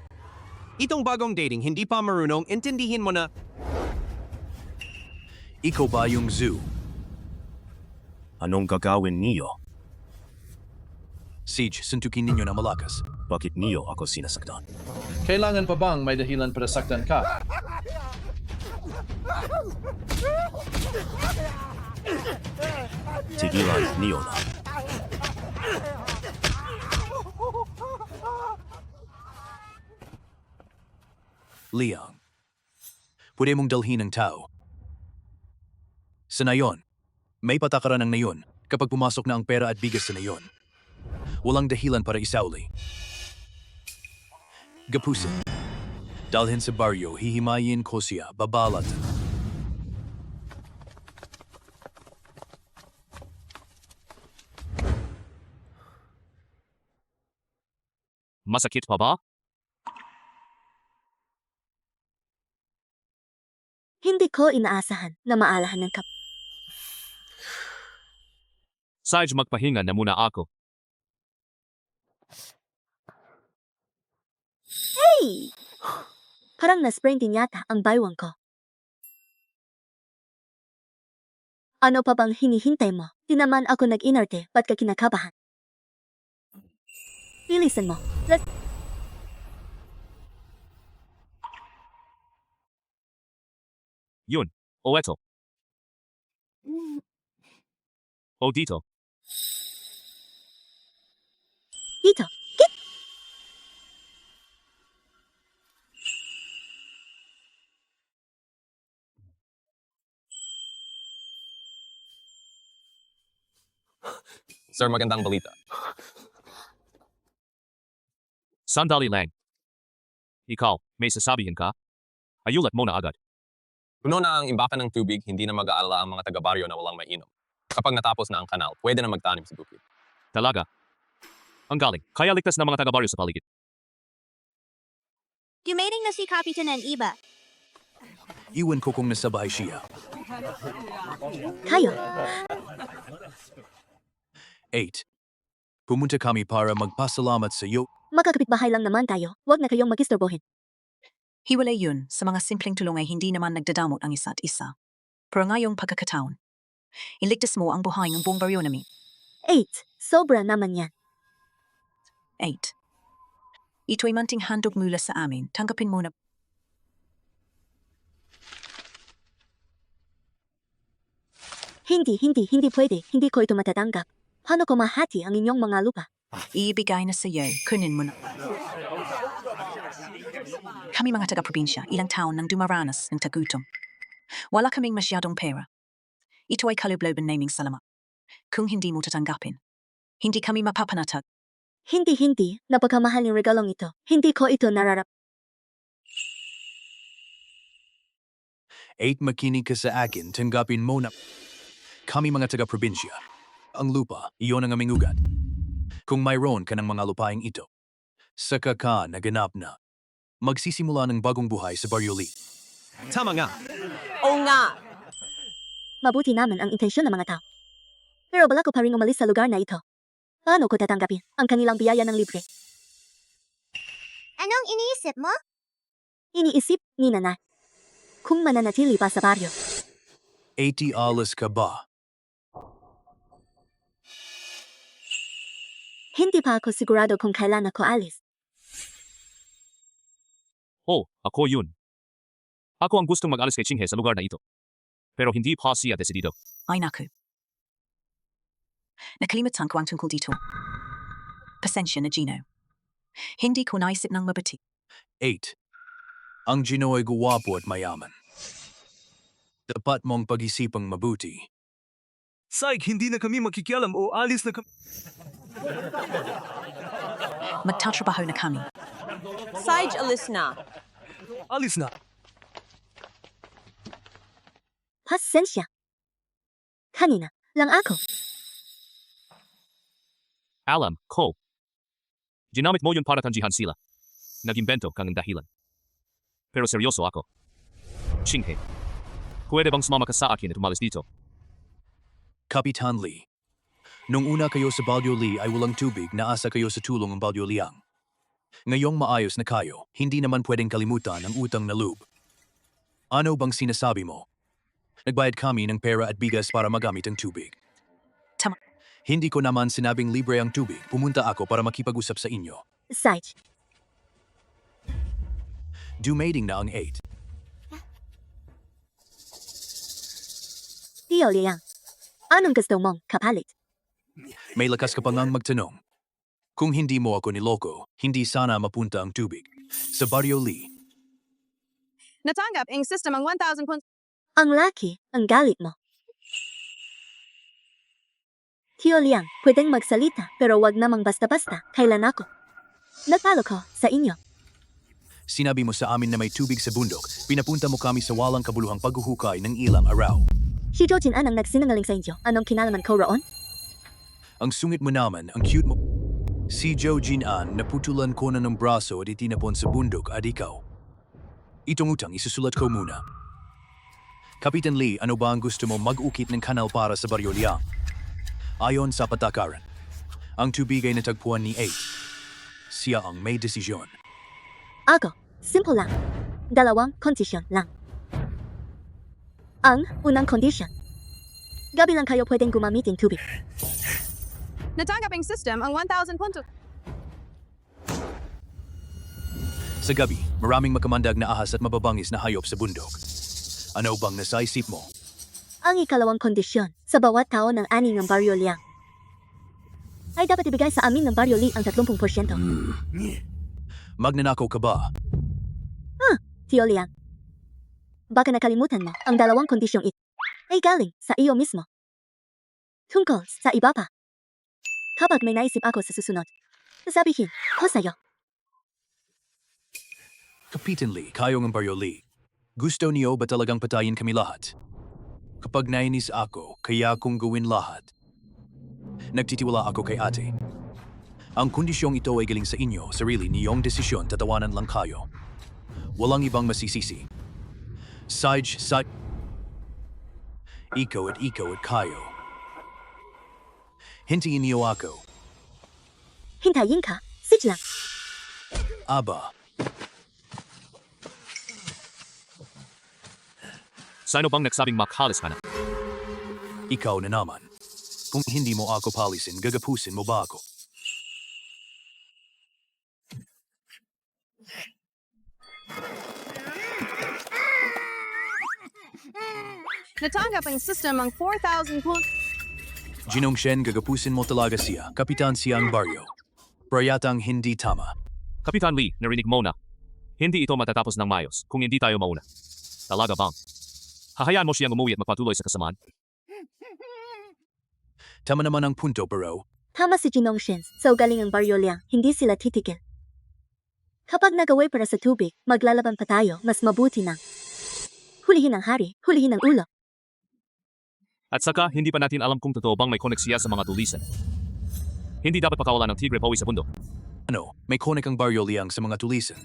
itong bagong dating hindi pa marunong, intindihin mo na... Ikaw ba yung Zhu? Anong gagawin niyo? Siege, suntukin ninyo na malakas. Bakit niyo ako sinasaktan? Kailangan pa bang may dahilan para saktan ka? Tigilan niyo na. Liang, pwede mong dalhin ng tao. Sa nayon, may patakaran ng nayon kapag pumasok na ang pera at bigas sa nayon. Walang dahilan para isauli. Gapusin. Dalhin sa baryo, hihimayin ko siya, babalatan. Masakit pa ba? Hindi ko inaasahan na maalahan ng kap. Sage, magpahinga na muna ako. Hey! Parang na-sprain din yata ang baywang ko. Ano pa bang hinihintay mo? Di naman ako nag-inarte, ba't ka kinakabahan? Bilisan mo. Let's... Yun. O eto. O dito. Dito. Kit! Sir, magandang balita. Sandali lang. Ikaw, may sasabihin ka? Ayulat mo na agad. Puno na ang imbakan ng tubig, hindi na mag-aalala ang mga taga-baryo na walang mainom. Kapag natapos na ang kanal, pwede na magtanim sa bukid. Talaga? Ang galing. Kaya ligtas na mga taga-baryo sa paligid. Dumating na si Kapitan ng iba. Iwan ko kung nasa bahay siya. Kayo. 8. Pumunta kami para magpasalamat sa iyo. Magkakapitbahay lang naman tayo. Huwag na kayong mag-istorbohin. Hiwalay yun, sa mga simpleng tulong ay hindi naman nagdadamot ang isa't isa. Pero ngayong pagkakataon, iligtas mo ang buhay ng buong baryo namin. 8. Sobra naman yan. 8. Ito'y manting handog mula sa amin. Tanggapin mo na. Hindi pwede. Hindi ko ito matatanggap. Paano ko mahati ang inyong mga lupa? Iibigay na sa iyo. Kunin mo na. Kami mga taga-probinsya, ilang taon nang dumaranas ng tagutom. Wala kaming masyadong pera. Ito ay kalubloban naming salamat. Kung hindi mo tatanggapin, hindi kami mapapanatag. Hindi. Napakamahal ng regalong ito. Hindi ko ito nararap. 8. Makinig ka sa akin, tanggapin mo na. Kami mga taga-probinsya. Ang lupa, iyon ang aming ugat. Kung mayroon ka ng mga lupaing ito, saka ka naganap na. Magsisimula ng bagong buhay sa Barrio Lee. Tama nga. Oo nga! Mabuti naman ang intensyon ng mga tao. Pero bala ko pa rin umalis sa lugar na ito. Paano ko tatanggapin ang kanilang biyaya ng libre? Anong iniisip mo? Iniisip ni nanay. Kung mananatili pa sa baryo. 80 alas ka ba? Hindi pa ako sigurado kung kailan ako alis. Oh, ako yun. Ako ang gustong mag-alis kay Chinghe sa lugar na ito. Pero hindi pa siya desidido. Ay naku. Nakalimutan ko ang tungkol dito. Pasensya na, Gino. Hindi ko naisip ng mabuti. 8. Ang Gino ay guwapo at mayaman. Dapat mong pag-isipang mabuti. Saig, hindi na kami makikialam o alis na kami. Magtatrabaho na kami. Sage, alis na. Alis na. Pasensya. Kanina lang ako. Alam ko. Ginamit mo yun para tanjihan sila. Nag-imbento kang dahilan. Pero seryoso ako. Chinghe, pwede bang sumama ka sa akin at umalis dito? Kapitan Lee. Nung una kayo sa Barrio Lee ay walang tubig, naasa kayo sa tulong ng Barrio Liang. Ngayong maayos na kayo, hindi naman pwedeng kalimutan ang utang na loob. Ano bang sinasabi mo? Nagbayad kami ng pera at bigas para magamit ang tubig. Tama. Hindi ko naman sinabing libre ang tubig. Pumunta ako para makipag-usap sa inyo. Sage. Dumating na ang 8. Tio Liang. Anong gusto mong kapalit? May lakas ka pa ngang magtanong. Kung hindi mo ako niloko, hindi sana mapunta ang tubig. Sa Barrio Lee, Natanggap ang system ang 1,000 puntos. Ang laki, ang galit mo. Tio Liang, pwedeng magsalita pero wag namang basta-basta. Kailan ako? Natalo ko sa inyo. sinabi mo sa amin na may tubig sa bundok. Pinapunta mo kami sa walang kabuluhang paghuhukay ng ilang araw. Si Zhou Jin ang nagsinungaling sa inyo. Anong kinalaman ko roon? Ang sungit mo naman, ang cute mo. Si Zhou Jin-an, naputulan ko na ng braso at itinapon sa bundok at ikaw. Itong utang, isusulat ko muna. Kapitan Lee, ano ba ang gusto mo mag-ukit ng kanal para sa Barrio Liang? Ayon sa patakaran, ang tubig ay natagpuan ni 8. Siya ang may desisyon. Ako, simple lang. 2 kondisyon lang. Ang unang kondisyon. Gabi lang kayo pwedeng gumamitin tubig. Natanggap ang system ang 1,000 puntos. Sa gabi, maraming makamandag na ahas at mababangis na hayop sa bundok. Ano bang nasa isip mo? Ang ikalawang kondisyon, sa bawat tao ng ani ng Barrio Liang ay dapat ibigay sa amin ng Barrio Lee ang 30%. Magnanakaw ka ba? Tio Liang. Baka nakalimutan mo, ang 2 kondisyong ito ay galing sa iyo mismo. Tungkol sa iba pa. Kapag may naisip ako sa susunod, sasabihin ko sa'yo. Kapitan Lee, kayo ng Barrio Lee. Gusto niyo ba talagang patayin kami lahat? Kapag nainis ako, kaya kong gawin lahat. Nagtitiwala ako kay ate. Ang kondisyong ito ay galing sa inyo, sarili niyong desisyon, tatawanan lang kayo. Walang ibang masisisi. Sage. Ikaw at kayo. Hintayin niyo ako. Hintayin ka, sit lang. Aba. Sino bang nagsabing makhalis ka na? Ikaw na naman. Kung hindi mo ako palisin, gagapusin mo ba ako? Natanggap ang system ang 4,000 Ginong Shen, gagapusin mo talaga siya. Kapitan siyang baryo. Prayatang hindi tama. Kapitan Lee, narinig mo na. Hindi ito matatapos ng mayos kung hindi tayo mauna. Talaga bang? Hahayaan mo siyang umuwi at magpatuloy sa kasamaan? Tama naman ang punto, bro. Tama si Jinong Shen, sa ugaling ang baryo Liang, hindi sila titigil. Kapag nagaway para sa tubig, maglalaban pa tayo, mas mabuti nang hulihin ang hari, hulihin ang ulo. At saka, hindi pa natin alam kung totoo bang may koneksiya sa mga tulisan. Hindi dapat pakawalan ng tigre pawi sa bundok. Ano, may konek ang baryo Liang sa mga tulisan.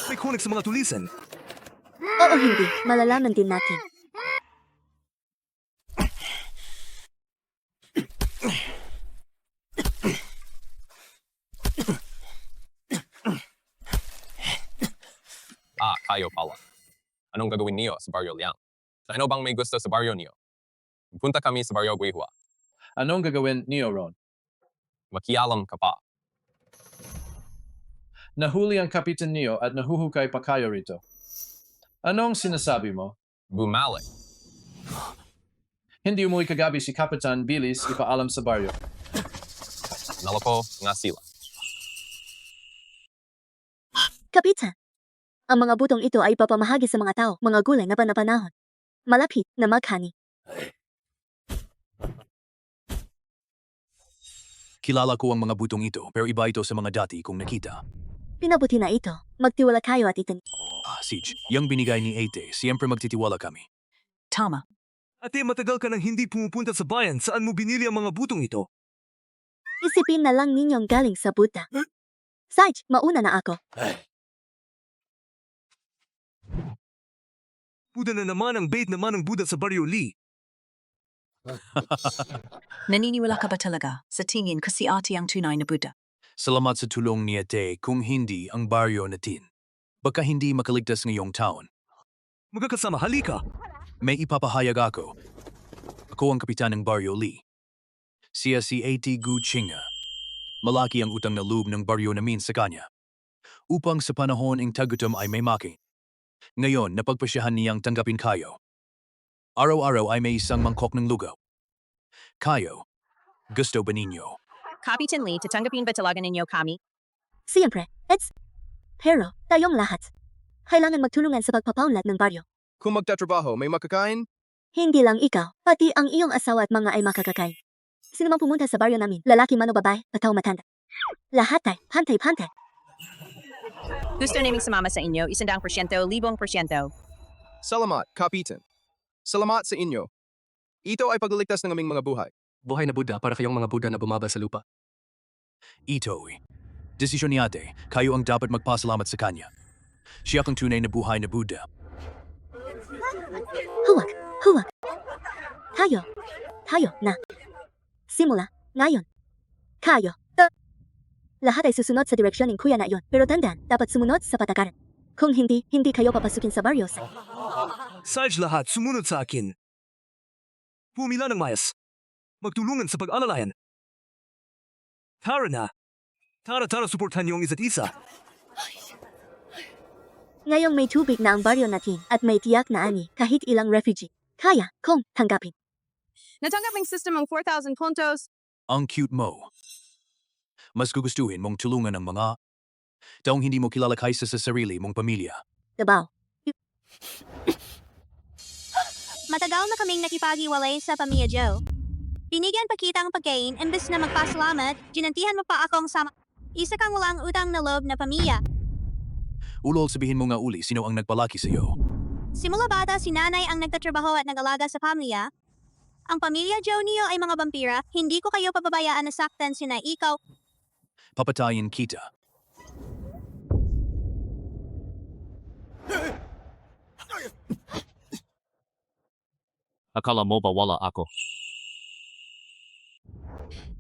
May konek sa mga tulisan. Oo hindi, malalaman din natin. Kayo pala. Anong gagawin niyo sa Baryo Liang? Sino bang may gusto sa baryo niyo? Punta kami sa Baryo Guihua. Anong gagawin niyo ron? Makialam ka pa. Nahuli ang kapitan niyo at nahuhukay pa kayo rito. Anong sinasabi mo? Bumalik. Hindi umuwi kagabi si Kapitan Bilis ipaalam sa baryo. Naloko nga sila. Kapitan, ang mga butong ito ay papamahagi sa mga tao, mga gulay na panapanahon. Malapit na maghani. Kilala ko ang mga butong ito, pero iba ito sa mga dati kong nakita. Pinabuti na ito. Magtiwala kayo at itin. Siege, yung binigay ni Ate, siyempre magtitiwala kami. Tama. Ate, matagal ka nang hindi pumupunta sa bayan. Saan mo binili ang mga butong ito? Isipin na lang ninyong galing sa Buddha. Sage, mauna na ako. Buda na naman ang bait naman ng Buda sa Baryo Lee. Naniniwala ka ba talaga sa tingin kasi ate ang tunay na Buddha? Salamat sa tulong ni Ate kung hindi ang baryo natin. Baka hindi makaligtas ngayong taon. Magkakasama, halika! May ipapahayag ako. Ako ang kapitan ng Baryo Lee. Siya si A.T. Gu Chinga. Malaki ang utang na loob ng baryo namin sa kanya. Upang sa panahon ng tagutom ay may makin. Ngayon, napagpasyahan niyang tanggapin kayo. Araw-araw ay may isang mangkok ng lugaw. Kayo, gusto ba ninyo? Kapitan Lee, tatanggapin ba talaga ninyo kami? Siyempre, pero, tayong lahat. Kailangan magtulungan sa pagpapaunlad ng baryo. Kung magtatrabaho, may makakain? Hindi lang ikaw, pati ang iyong asawa at mga ay makakakain. Sino mang pumunta sa baryo namin, lalaki man o babae, patao matanda. Lahat ay pantay-pantay. Gusto naming sumama sa inyo, 100%, 1,000%. Salamat, Kapitan. Salamat sa inyo. Ito ay pagliligtas ng aming mga buhay. Buhay na Buddha para kayong mga Buddha na bumaba sa lupa. Ito, desisyon ni Ate, kayo ang dapat magpasalamat sa kanya. Siya ang tunay na buhay na Buddha. Huwag. Tayo na. Simula, ngayon. Kayo. Lahat ay susunod sa direksyon ng kuya na iyon, pero tandaan, dapat sumunod sa patakaran. Kung hindi kayo papasukin sa baryo sa... Sage lahat, sumunod sa akin. Pumila ng mayas. Magtulungan sa pag-alalayan. Tara na. Tara, suportahan niyo ang isa't isa. Ngayong may tubig na ang baryo natin at may tiyak na ani kahit ilang refugee. Kaya kong tanggapin. Natanggap ang system ang 4,000 puntos. Ang cute mo. Mas gugustuhin mong tulungan ang mga taong hindi mo kilala kaysa sa sarili mong pamilya. Dabaw. Matagal na kaming nakipag-iwalay sa pamilya Joe. Binigyan pa kita ang pagkain, imbes na magpasalamat, ginantihan mo pa akong sama. Isa kang walang utang na loob na pamilya. Ulol, sabihin mo nga uli sino ang nagpalaki sa iyo. Simula bata si nanay ang nagtatrabaho at nag-alaga sa pamilya. Ang pamilya Joe niyo ay mga vampira, hindi ko kayo pababayaan na saktan sina ikaw. Papatayin kita. Akala mo ba wala ako?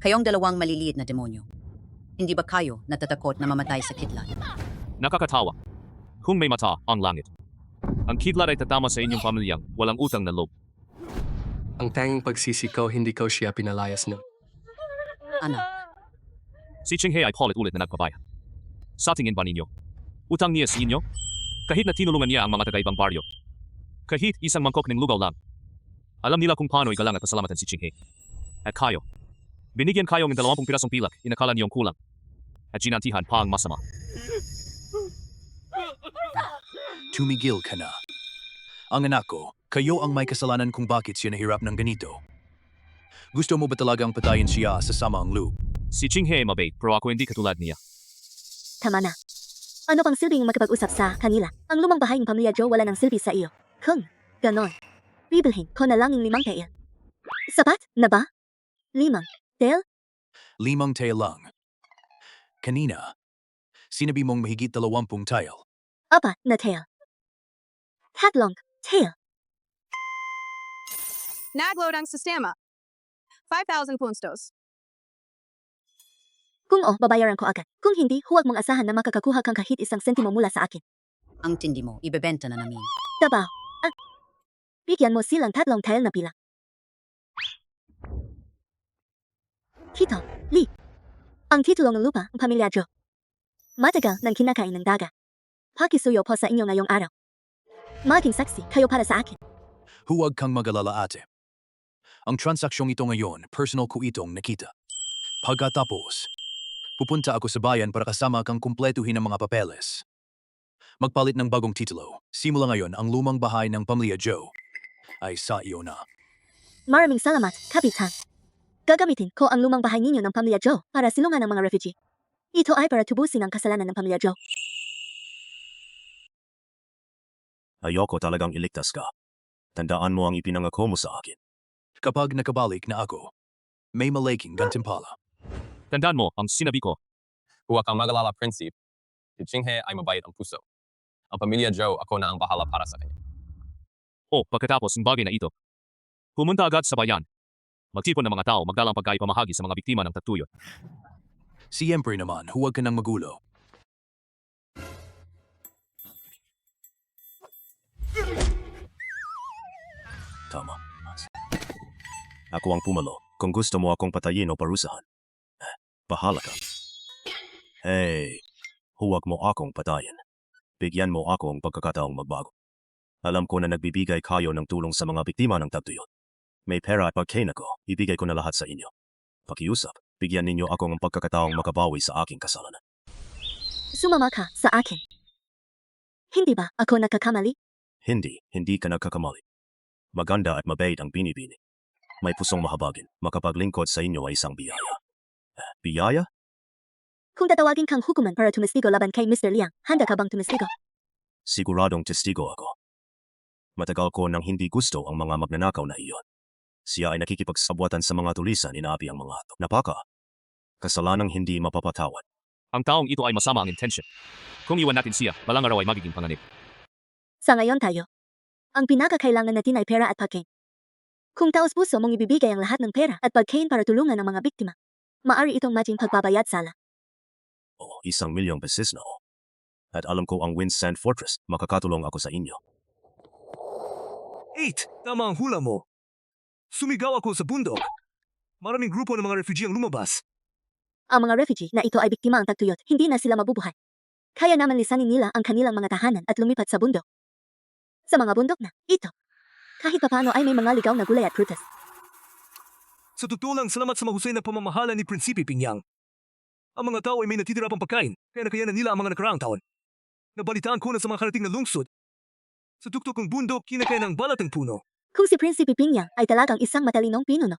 Kayong dalawang maliliit na demonyo. Hindi ba kayo natatakot na mamatay sa kidlat? Nakakatawa. Kung may mata ang langit. Ang kidlat ay tatama sa inyong pamilyang walang utang na loob. Ang tanging pagsisi ko, hindi ko siya pinalayas nun. Anak, Si Chinghe ay paulit-ulit na nagpabaya. Sa tingin ba ninyo? Utang niya sa inyo? Kahit na tinulungan niya ang mga taga-ibang baryo. Kahit isang mangkok ng lugaw lang. Alam nila kung paano igalang at pasalamatan si Chinghe. At kayo. Binigyan kayo ng 20 pirasong pilak, inakala niyong kulang. At ginantihan pa ang masama. Tumigil ka na. Ang anak ko, kayo ang may kasalanan kung bakit siya nahirap ng ganito. Gusto mo ba talagang patayin siya sa samaang loob? Si Chinghe ay mabait pero ako hindi katulad niya. Tama na. Ano pang silbing makapag-usap sa kanila? Ang lumang bahay ng pamilya Joe wala ng silbi sa iyo. Kung ganon, bibilhin ko na lang yung 5 tael. Sapat na ba? 5 tael? 5 tael lang. Kanina, sinabi mong mahigit 20 tael. 4 na tael. 3 tael. Nagload ang sistema. 5,000 puntos. Kung babayaran ko agad. Kung hindi, huwag mong asahan na makakakuha kang kahit isang sentimo mula sa akin. ang tindi mo, ibebenta na namin. Tabaw. Bigyan mo silang 3 tael na pila. Tito, Lee. Ang titulo ng lupa, ang pamilya Joe. Matagal nang kinakain ng daga. Pakisuyo po sa inyo ngayong araw. Maging saksi kayo para sa akin. Huwag kang mag-alala ate. Ang transaksyong ito ngayon, personal ko itong nakita. Pagkatapos, pupunta ako sa bayan para kasama kang kumpletuhin ang mga papeles. Magpalit ng bagong titulo. Simula ngayon, ang lumang bahay ng pamilya Joe ay sa iyo na. Maraming salamat, Kapitan. Gagamitin ko ang lumang bahay ninyo ng pamilya Joe para silungan ang mga refugee. Ito ay para tubusin ang kasalanan ng pamilya Joe. Ayoko talagang iligtas ka. Tandaan mo ang ipinangako mo sa akin. Kapag nakabalik na ako, may malaking gantimpala. Tandaan mo ang sinabi ko. Huwag kang mag-alala, Prinsip. Si Chinghe ay mabait ang puso. Ang pamilya Joe, ako na ang bahala para sa kanya. Pagkatapos ng bagay na ito, pumunta agad sa bayan. Magtipon ng mga tao magdalang pagkaipamahagi sa mga biktima ng tagtuyot. Siyempre naman, huwag ka nang magulo. Tama. Ako ang pumalo. Kung gusto mo akong patayin o parusahan, bahala ka. Hey, huwag mo akong patayin. Bigyan mo ako ang pagkakataong magbago. Alam ko na nagbibigay kayo ng tulong sa mga biktima ng tagtuyot. May pera at pagkain ako, ibigay ko na lahat sa inyo. Pakiusap, bigyan ninyo ako ng pagkakataong makabawi sa aking kasalanan. Sumama ka sa akin. Hindi ba ako nakakamali? Hindi ka nagkakamali. Maganda at mabait ang binibini. May pusong mahabagin, makapaglingkod sa inyo ay isang biyaya. Biyaya? Kung tatawagin kang hukuman para tumistigo laban kay Mr. Liang, handa ka bang tumistigo? Siguradong testigo ako. Matagal ko nang hindi gusto ang mga magnanakaw na iyon. Siya ay nakikipagsabwatan sa mga tulisan, inaapi ang mga napaka. Kasalanang hindi mapapatawad. Ang taong ito ay masama ang intention. Kung iwan natin siya, balang araw ay magiging panganib. Sa ngayon tayo. Ang pinakakailangan natin ay pera at pagkain. Kung taos puso mong ibibigay ang lahat ng pera at pagkain para tulungan ang mga biktima, maari itong maging pagbabayad sala. 1 milyong beses na o. At alam ko ang Wind Sand Fortress, makakatulong ako sa inyo. 8. Tama ang hula mo. Sumigaw ako sa bundok. Maraming grupo ng mga refugee ang lumabas. Ang mga refugee na ito ay biktima ang tagtuyot, hindi na sila mabubuhay. Kaya naman lisanin nila ang kanilang mga tahanan at lumipat sa bundok. Sa mga bundok na ito, kahit papaano ay may mga ligaw na gulay at prutas. Sa totoo lang, salamat sa mahusay na pamamahala ni Prinsipe Pingyang. Ang mga tao ay may natitira pang pagkain, kaya nakayanan nila ang mga nakaraang taon. Nabalitaan ko na sa mga karating na lungsod. Sa tuktok ng bundok, kinakain ng balat ng puno. Kung si Prinsipe Pingyang ay talagang isang matalinong pinuno,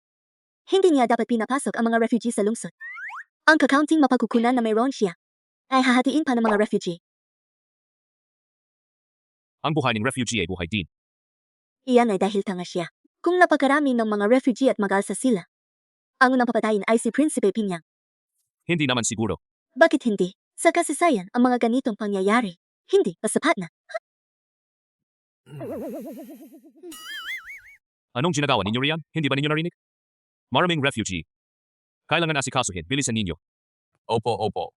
hindi niya dapat pinapasok ang mga refugee sa lungsod. Ang kakaunting mapagkukunan na mayroon siya ay hahatiin pa ng mga refugee. Ang buhay ng refugee ay buhay din. Iyan ay dahil tanga siya. Kung napakarami ng mga refugee at magalsa sila, ang unang papatayin ay si Prinsipe Pingyang. Hindi naman siguro. Bakit hindi? Sa kasaysayan, ang mga ganitong pangyayari, hindi pa sapat na. Anong ginagawa ninyo riyan? Hindi ba ninyo narinig? Maraming refugee. Kailangan asikasuhin, bilisan ninyo. Opo.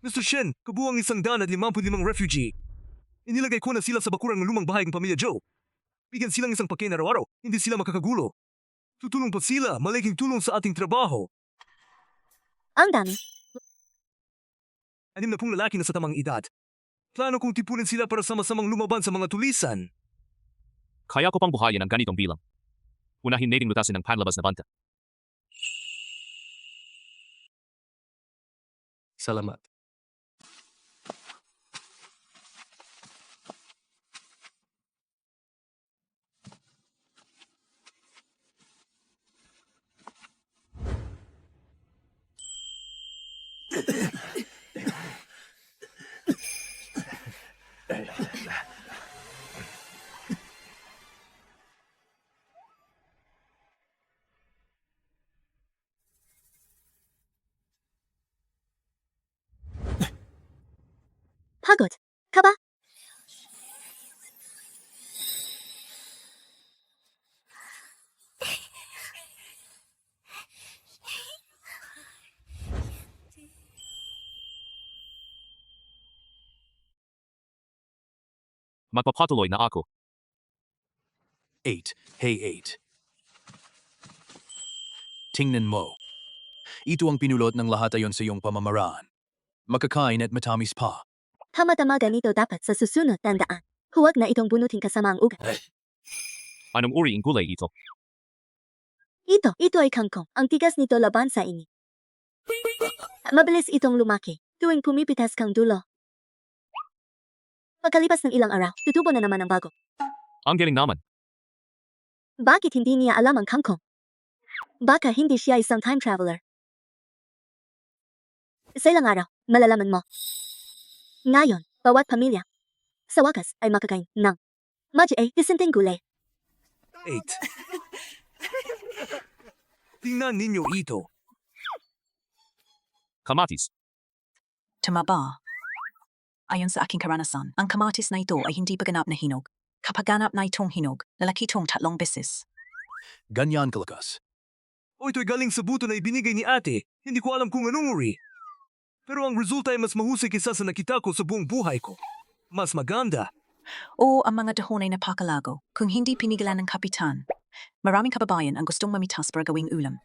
Mr. Shen, kabuang 155 refugee. Inilagay ko na sila sa bakuran ng lumang bahay ng pamilya Joe. Bigyan silang isang pagkain araw-araw, hindi sila makakagulo. Tutulong pa sila, malaking tulong sa ating trabaho. Ang dami. 60 lalaki na sa tamang edad. Plano kong tipunin sila para sama-samang lumaban sa mga tulisan. Kaya ko pang buhayin ang ganitong bilang. Unahin nating lutasin ang panlabas na banta. Salamat. Pagod ka ba? Magpapatuloy na ako. 8. Hey 8. Tingnan mo. Ito ang pinulot ng lahat ayon sa iyong pamamaraan. Makakain at matamis pa. Tama-tama ganito dapat sa susunod tandaan. Huwag na itong bunutin kasama ang ugat. Anong uri ng gulay ito? Ito ay kangkong. Ang tigas nito laban sa init. Mabilis itong lumaki. Tuwing pumipitas kang dulo. Pagkalipas ng ilang araw, tutubo na naman ang bago. Ang galing naman. Bakit hindi niya alam ang kangkong? Baka hindi siya isang time traveler. Sa ilang araw, malalaman mo. Ngayon, bawat pamilya, sa wakas ay makakain ng disenteng gulay. 8. Tingnan ninyo ito. Kamatis. Tumaba. Ayon sa aking karanasan, ang kamatis na ito ay hindi pa ganap na hinog. Kapag ganap na itong hinog, lalaki itong 3 beses. Ganyan kalakas. O ito'y galing sa buto na ibinigay ni ate. Hindi ko alam kung anong uri. Pero ang resulta ay mas mahusay kaysa sa nakita ko sa buong buhay ko. Mas maganda. O ang mga dahon ay napakalago kung hindi pinigilan ng kapitan. Maraming kababayan ang gustong mamitas para gawing ulam.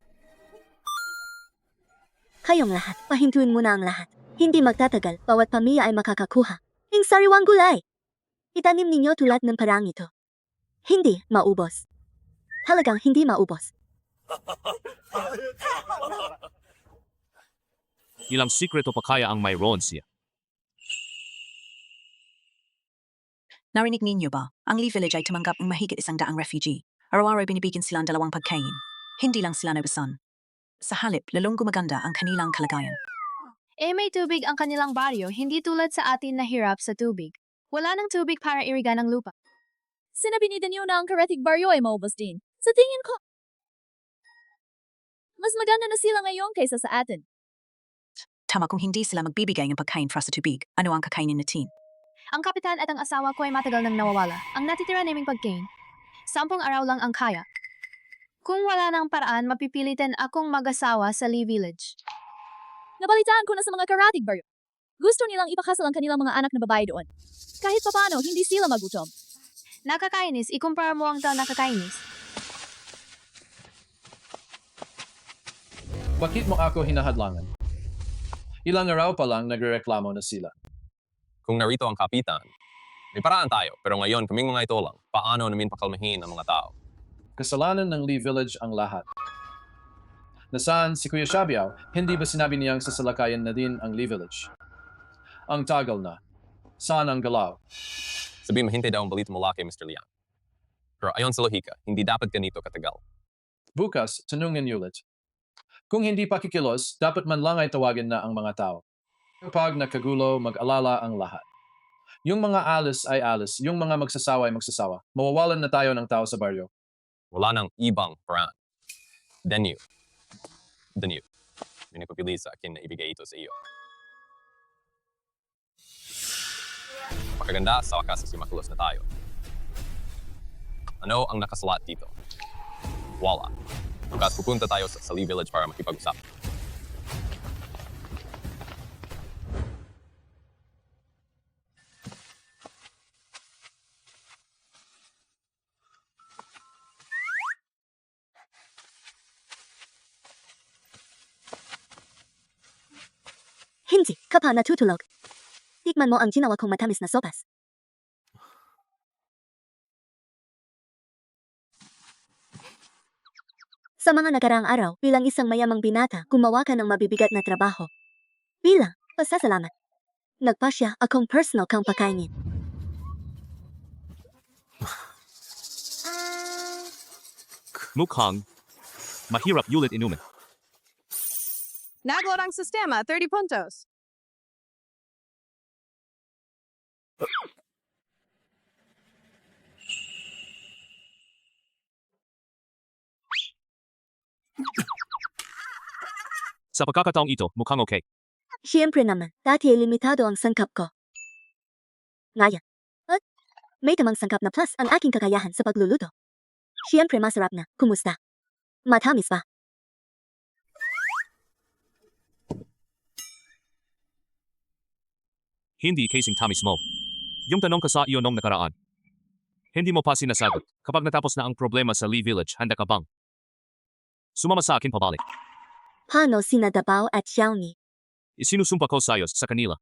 Kayong lahat, pahintuin mo na ang lahat. Hindi magtatagal, bawat pamilya ay makakakuha ng sariwang gulay. Itanim ninyo tulad ng parang ito. Hindi maubos. Talagang hindi maubos. Ilang sikreto pa kaya ang mayroon siya. Narinig ninyo ba? Ang Lee Village ay tumanggap ng mahigit 100 refugee. Araw-araw binibigyan sila ng 2 pagkain. Hindi lang sila nabasan. Sa halip, lalong gumaganda ang kanilang kalagayan. May tubig ang kanilang baryo, hindi tulad sa atin na hirap sa tubig. Wala ng tubig para irigan ang lupa. Sinabi ni Daniel na ang Karatig baryo ay maubos din. Sa tingin ko, mas maganda na sila ngayon kaysa sa atin. Tama kung hindi sila magbibigay ng pagkain para sa tubig. Ano ang kakainin natin? Ang kapitan at ang asawa ko ay matagal nang nawawala. Ang natitira naming pagkain, 10 araw lang ang kaya. Kung wala ng paraan, mapipilitan akong mag-asawa sa Lee Village. Nabalitaan ko na sa mga Karatig baryo. Gusto nilang ipakasal ang kanilang mga anak na babae doon. Kahit papano, hindi sila magutom. Nakakainis, ikumpara mo ang nakakainis. Bakit mo ako hinahadlangan? Ilang araw pa lang nagrereklamo na sila. Kung narito ang kapitan, may paraan tayo, pero ngayon kaming mga ito lang, paano namin pakalmahin ang mga tao? Kasalanan ng Lee Village ang lahat. Nasaan si Kuya Shabiao, hindi ba sinabi niyang sasalakayan na din ang Lee Village? Ang tagal na. Saan ang galaw? Sabihin mahintay daw ang balita mula kay Mr. Liang. Pero ayon sa lohika, hindi dapat ganito katagal. Bukas, tanungin ulit. Kung hindi pa kikilos, dapat man lang ay tawagin na ang mga tao. Kapag nakagulo, mag-alala ang lahat. Yung mga alis ay alis, yung mga magsasawa ay magsasawa. Mawawalan na tayo ng tao sa baryo. Wala nang ibang paraan. Danyu. May nagpapili sa akin na ibigay ito sa iyo. Makaganda, sa wakas kasi makulos na tayo. Ano ang nakasulat dito? Wala. Bukas pupunta tayo sa Lee Village para makipag-usap. Hindi ka pa natutulog. Tikman mo ang ginawa kong matamis na sopas. Sa mga nakaraang araw, bilang isang mayamang binata, gumawa ka ng mabibigat na trabaho. Bilang pasasalamat, nagpasya akong personal kang pakainin. Mukhang mahirap ulit inumin. Nagload ang sistema, 30 puntos. Sa pagkakataong ito, mukhang okay. Siyempre naman, dati ay limitado ang sangkap ko. Ngayon, at may tamang sangkap na plus ang aking kakayahan sa pagluluto. Siyempre masarap na, kumusta? Matamis ba? Hindi kasing tamis mo. Yung tanong ka sa iyo nung nakaraan. Hindi mo pa sinasagot. Kapag natapos na ang problema sa Lee Village, handa ka bang sumama sa akin pabalik? Paano sina Dabao at Xiaomi? Isinusumpa ko sa iyo sa kanila.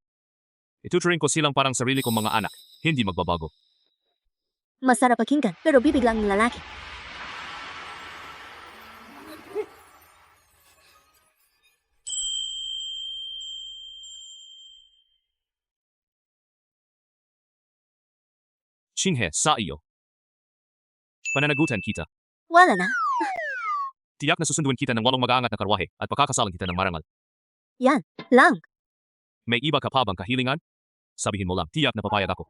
Ituturing ko silang parang sarili kong mga anak. Hindi magbabago. Masarap pakinggan, pero bibiglang ng lalaki. Xinghe, sa iyo. Pananagutan kita. Wala na. Tiyak na susunduin kita ng 8 mag-aangat na karwahe at pagkakasalan kita ng marangal. Yan, lang. May iba ka pa bang kahilingan? Sabihin mo lang, tiyak na papayag ako.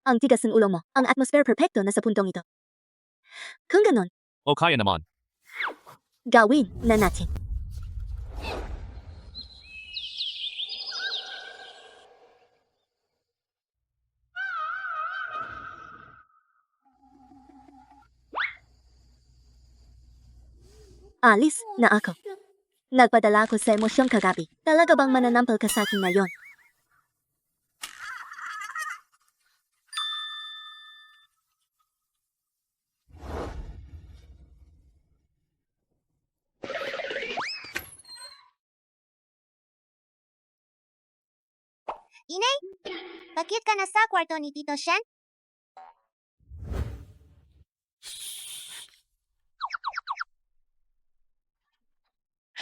Ang tigas ng ulo mo, ang atmosphere perfecto na sa puntong ito. Kung ganon, O kaya naman. gawin na natin. Alis na ako. Nagpadala ako sa emosyon kagabi. Talaga bang mananampal ka sa akin ngayon? Inay, bakit ka nasa kwarto ni Tito Shen?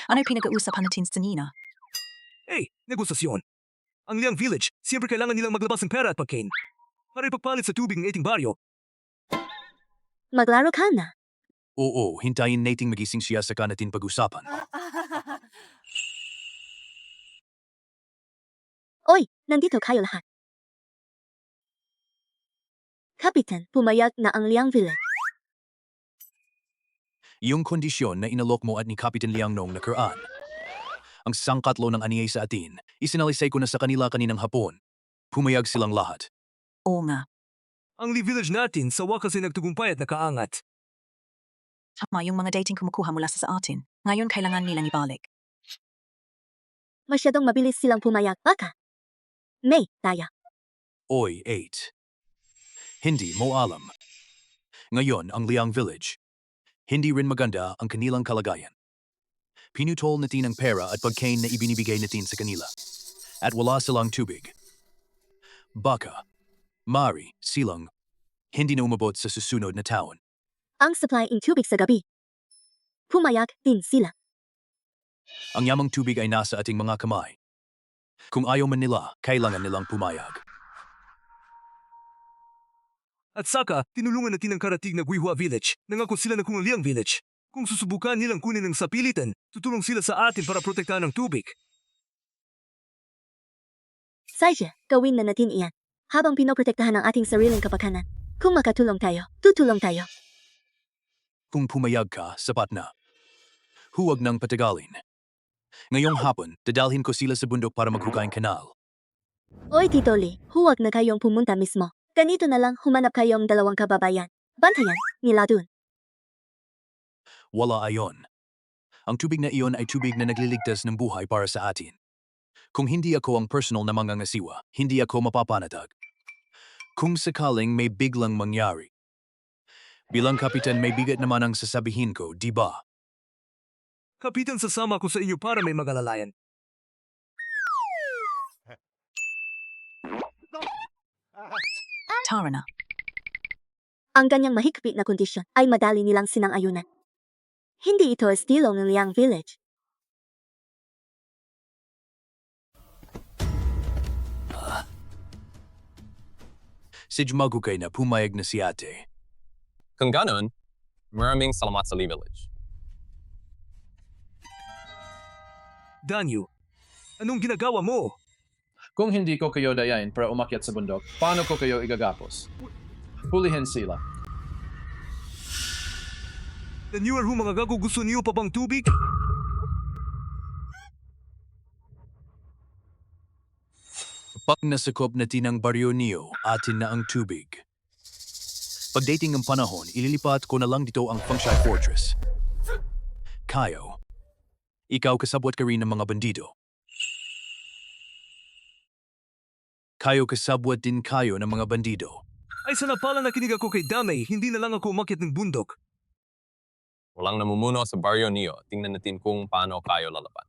Ano pinag-uusapan natin sa Nina? Hey, negosasyon. Ang Liang Village, siyempre kailangan nilang maglabas ng pera at pagkain para ipagpalit sa tubig ng ating baryo. Maglaro ka na. Oo, hintayin nating magising siya saka natin pag-usapan. Oy, nandito kayo lahat. Kapitan, pumayag na ang Liang Village. Yung kondisyon na inalok mo at ni Kapitan Liang noong nakaraan. Ang sangkatlo ng aniyay sa atin, isinalisay ko na sa kanila kaninang hapon. Pumayag silang lahat. Oo nga. Ang Lee Village natin sa wakas ay nagtugumpay at nakaangat. Tama yung mga dating kumukuha mula sa atin. Ngayon kailangan nilang ibalik. Masyadong mabilis silang pumayag, baka. May, taya. Oy, 8. Hindi mo alam. Ngayon ang Liang Village. Hindi rin maganda ang kanilang kalagayan. Pinutol natin ang pera at pagkain na ibinibigay natin sa kanila. At wala silang tubig. Baka, mari, silang, hindi na umabot sa susunod na taon. Ang supply in tubig sa gabi. Pumayag din sila. Ang yamang tubig ay nasa ating mga kamay. Kung ayaw man nila, kailangan nilang pumayag. At saka, tinulungan natin ang karatig na Guihua Village. Nangako sila na kung ang Liang Village. Kung susubukan nilang kunin ng sapilitan, tutulong sila sa atin para protektahan ang tubig. Saja, gawin na natin iyan. Habang pinoprotektahan ang ating sariling kapakanan. Kung makatulong tayo, tutulong tayo. Kung pumayag ka, sapat na. Huwag nang patagalin. Ngayong hapon, dadalhin ko sila sa bundok para maghukay ang kanal. Oy Tito Lee, huwag na kayong pumunta mismo. Ganito na lang humanap kayong 2 kababayan. Bantayan nila dun. Wala ayon. Ang tubig na iyon ay tubig na nagliligtas ng buhay para sa atin. Kung hindi ako ang personal na mangangasiwa, hindi ako mapapanatag. Kung sakaling may biglang mangyari. Bilang kapitan may bigat naman ang sasabihin ko, di ba? Kapitan, sasama ko sa inyo para may magalalayan. Tara na. Ang ganyang mahigpit na kondisyon ay madali nilang sinang-ayunan. Hindi ito estilo ng Liang Village. Sidmagukay na pumayag na si ate. Kung ganun, maraming salamat sa Lee Village. Danyo, anong ginagawa mo? Kung hindi ko kayo dayain para umakyat sa bundok, paano ko kayo igagapos? Hulihin sila. Danyuar mga gago, gusto niyo pa bang tubig? Pag nasakop na tinang baryo niyo, atin na ang tubig. Pagdating ng panahon, ililipat ko na lang dito ang Fengshan Fortress. Kayo, ikaw kasabwat ka rin ng mga bandido. Kayo kasabwat din kayo ng mga bandido. Ay sana pala nakinig ako kay Damay, hindi na lang ako umakyat ng bundok. Walang namumuno sa baryo niyo. Tingnan natin kung paano kayo lalaban.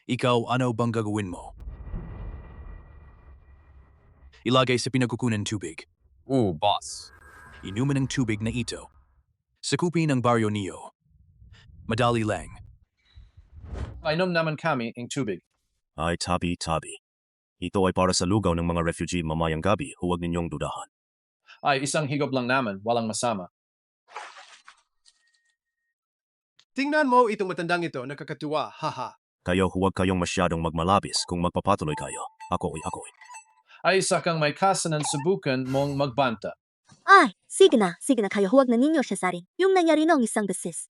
Ikaw, ano bang gagawin mo? Ilagay sa pinagkukunan tubig. Boss. Inuman ng tubig na ito. Sakupin ang baryo niyo. Madali lang. Painom naman kami ng tubig. Ay tabi. Ito ay para sa lugaw ng mga refugee mamayang gabi, huwag ninyong dudahan. Ay, isang higop lang naman, walang masama. Tingnan mo itong matandang ito, nakakatuwa, haha. Kayo huwag kayong masyadong magmalabis kung magpapatuloy kayo. Ako'y. Ay, isa kang may kasanan, subukan mong magbanta. Ay, sige na kayo, huwag na ninyo siya sarin. Yung nangyari noong isang beses.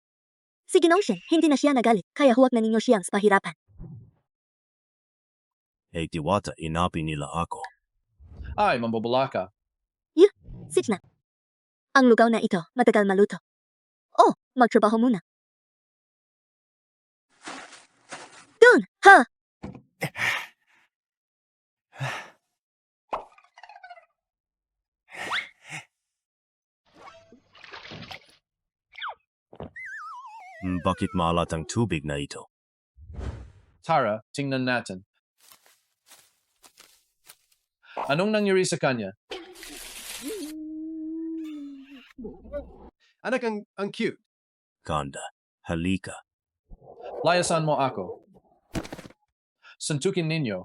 Sige nong Shen, hindi na siya nagalit, kaya huwag na ninyo siyang pahirapan. Hey Diwata, inapi nila ako. Ay, mambabala ka. Sige na. Ang lugaw na ito, matagal maluto. Oh, magtrabaho muna. Dun, ha! Bakit maalat ang tubig na ito? Tara, tingnan natin. Anong nangyari sa kanya? Anak, ang cute. Kanda, halika. Layasan mo ako. Suntukin ninyo.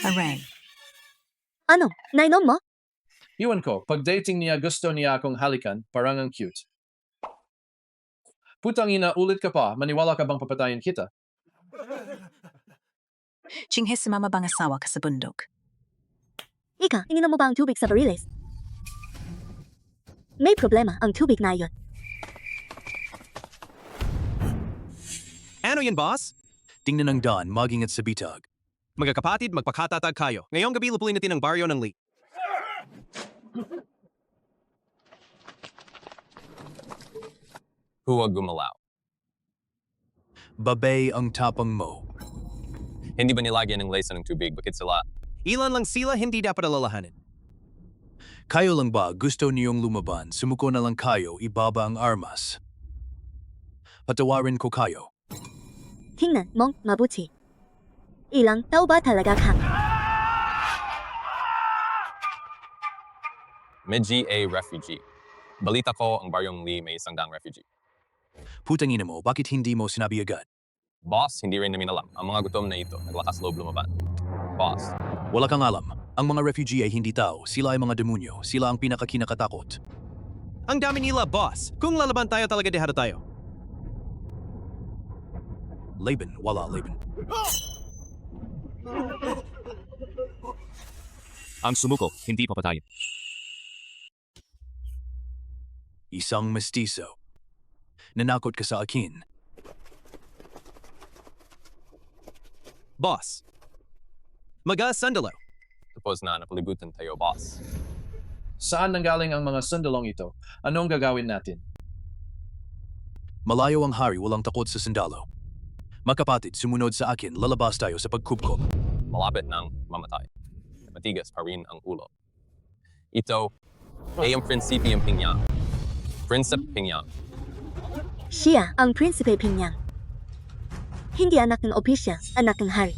Aray. Ano, nainom mo? Iwan ko, pag dating niya gusto niya akong halikan, parang ang cute. Putang ina, ulit ka pa, maniwala ka bang papatayin kita? Chinghe si mama bang asawa ka sa bundok? Ika, ininom mo ba ang tubig sa bariles? May problema ang tubig na iyon. Ano yan, boss? Tingnan ang daan, magingat sa bitag. Magkakapatid, magpakatatag kayo. Ngayong gabi lupulin natin ang baryo ng Lee. Huwag gumalaw. Babay ang tapang mo. Hindi ba nilagyan ng laysa ng tubig? Bakit sila? Ilan lang sila, hindi dapat alalahanin. Kayo lang ba gusto niyong lumaban? Sumuko na lang kayo, ibaba ang armas. Patawarin ko kayo. Tingnan mong mabuti. Ilang tao ba talaga ka? Medji a refugee. Balita ko ang baryong Lee may isang daang refugee. Putang ina mo, bakit hindi mo sinabi agad? Boss, hindi rin namin alam. Ang mga gutom na ito, naglakas loob lumaban. Boss. Wala kang alam. Ang mga refugee ay hindi tao. Sila ay mga demonyo. Sila ang pinakakinakatakot. Ang dami nila, boss. Kung lalaban tayo talaga, dehado tayo. Laban, wala Laban. Ang sumuko, hindi papatayin. Isang mestizo. Nanakot ka sa akin. Boss. Maga-sandalo. Tapos na napalibutan tayo, boss. Saan nanggaling ang mga sundalong ito? Anong gagawin natin? Malayo ang hari, walang takot sa sundalo. Makapatid, sumunod sa akin, lalabas tayo sa pagkubkob. Malapit nang mamatay. Matigas pa rin ang ulo. Ito, Ay ang Principium Pingyang. Prinsip Pingyang. Siya ang Prinsipe Pingyang. Hindi anak ng opisyal, anak ng hari.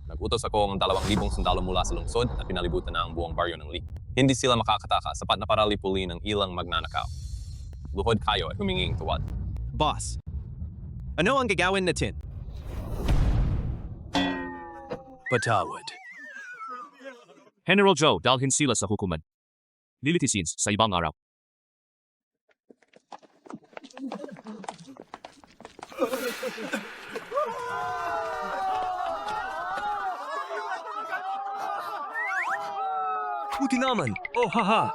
Nagutos ako ng 2,000 sundalo mula sa lungsod at pinalibutan na ang buong baryo ng Lee. Hindi sila makakataka sapat na para lipulin ang ilang magnanakaw. Luhod kayo at huminging tuwad. Boss, ano ang gagawin natin? Patawad. General Joe, dalhin sila sa hukuman. Lilitisin sa ibang araw. Buti naman. Oh, haha.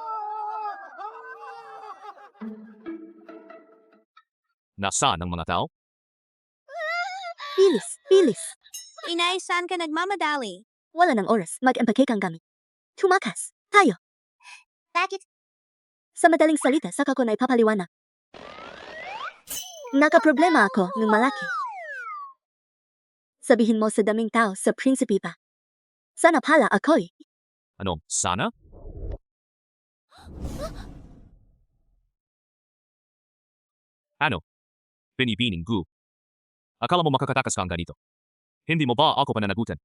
Nasaan ang mga tao? Bilis, bilis. Inay, saan ka nagmamadali? Wala ng oras, mag-empake kang gamit. Tumakas, tayo. Bakit? Sa madaling salita, saka ko na ipapaliwanag. Nakaproblema ako ng malaki. Sabihin mo sa daming tao sa prinsipi pa. Sana pala ako'y Ano, sana? Ano? Pinipining gu. Akala mo makakatakas ka ang ganito? Hindi mo ba ako pananagutan?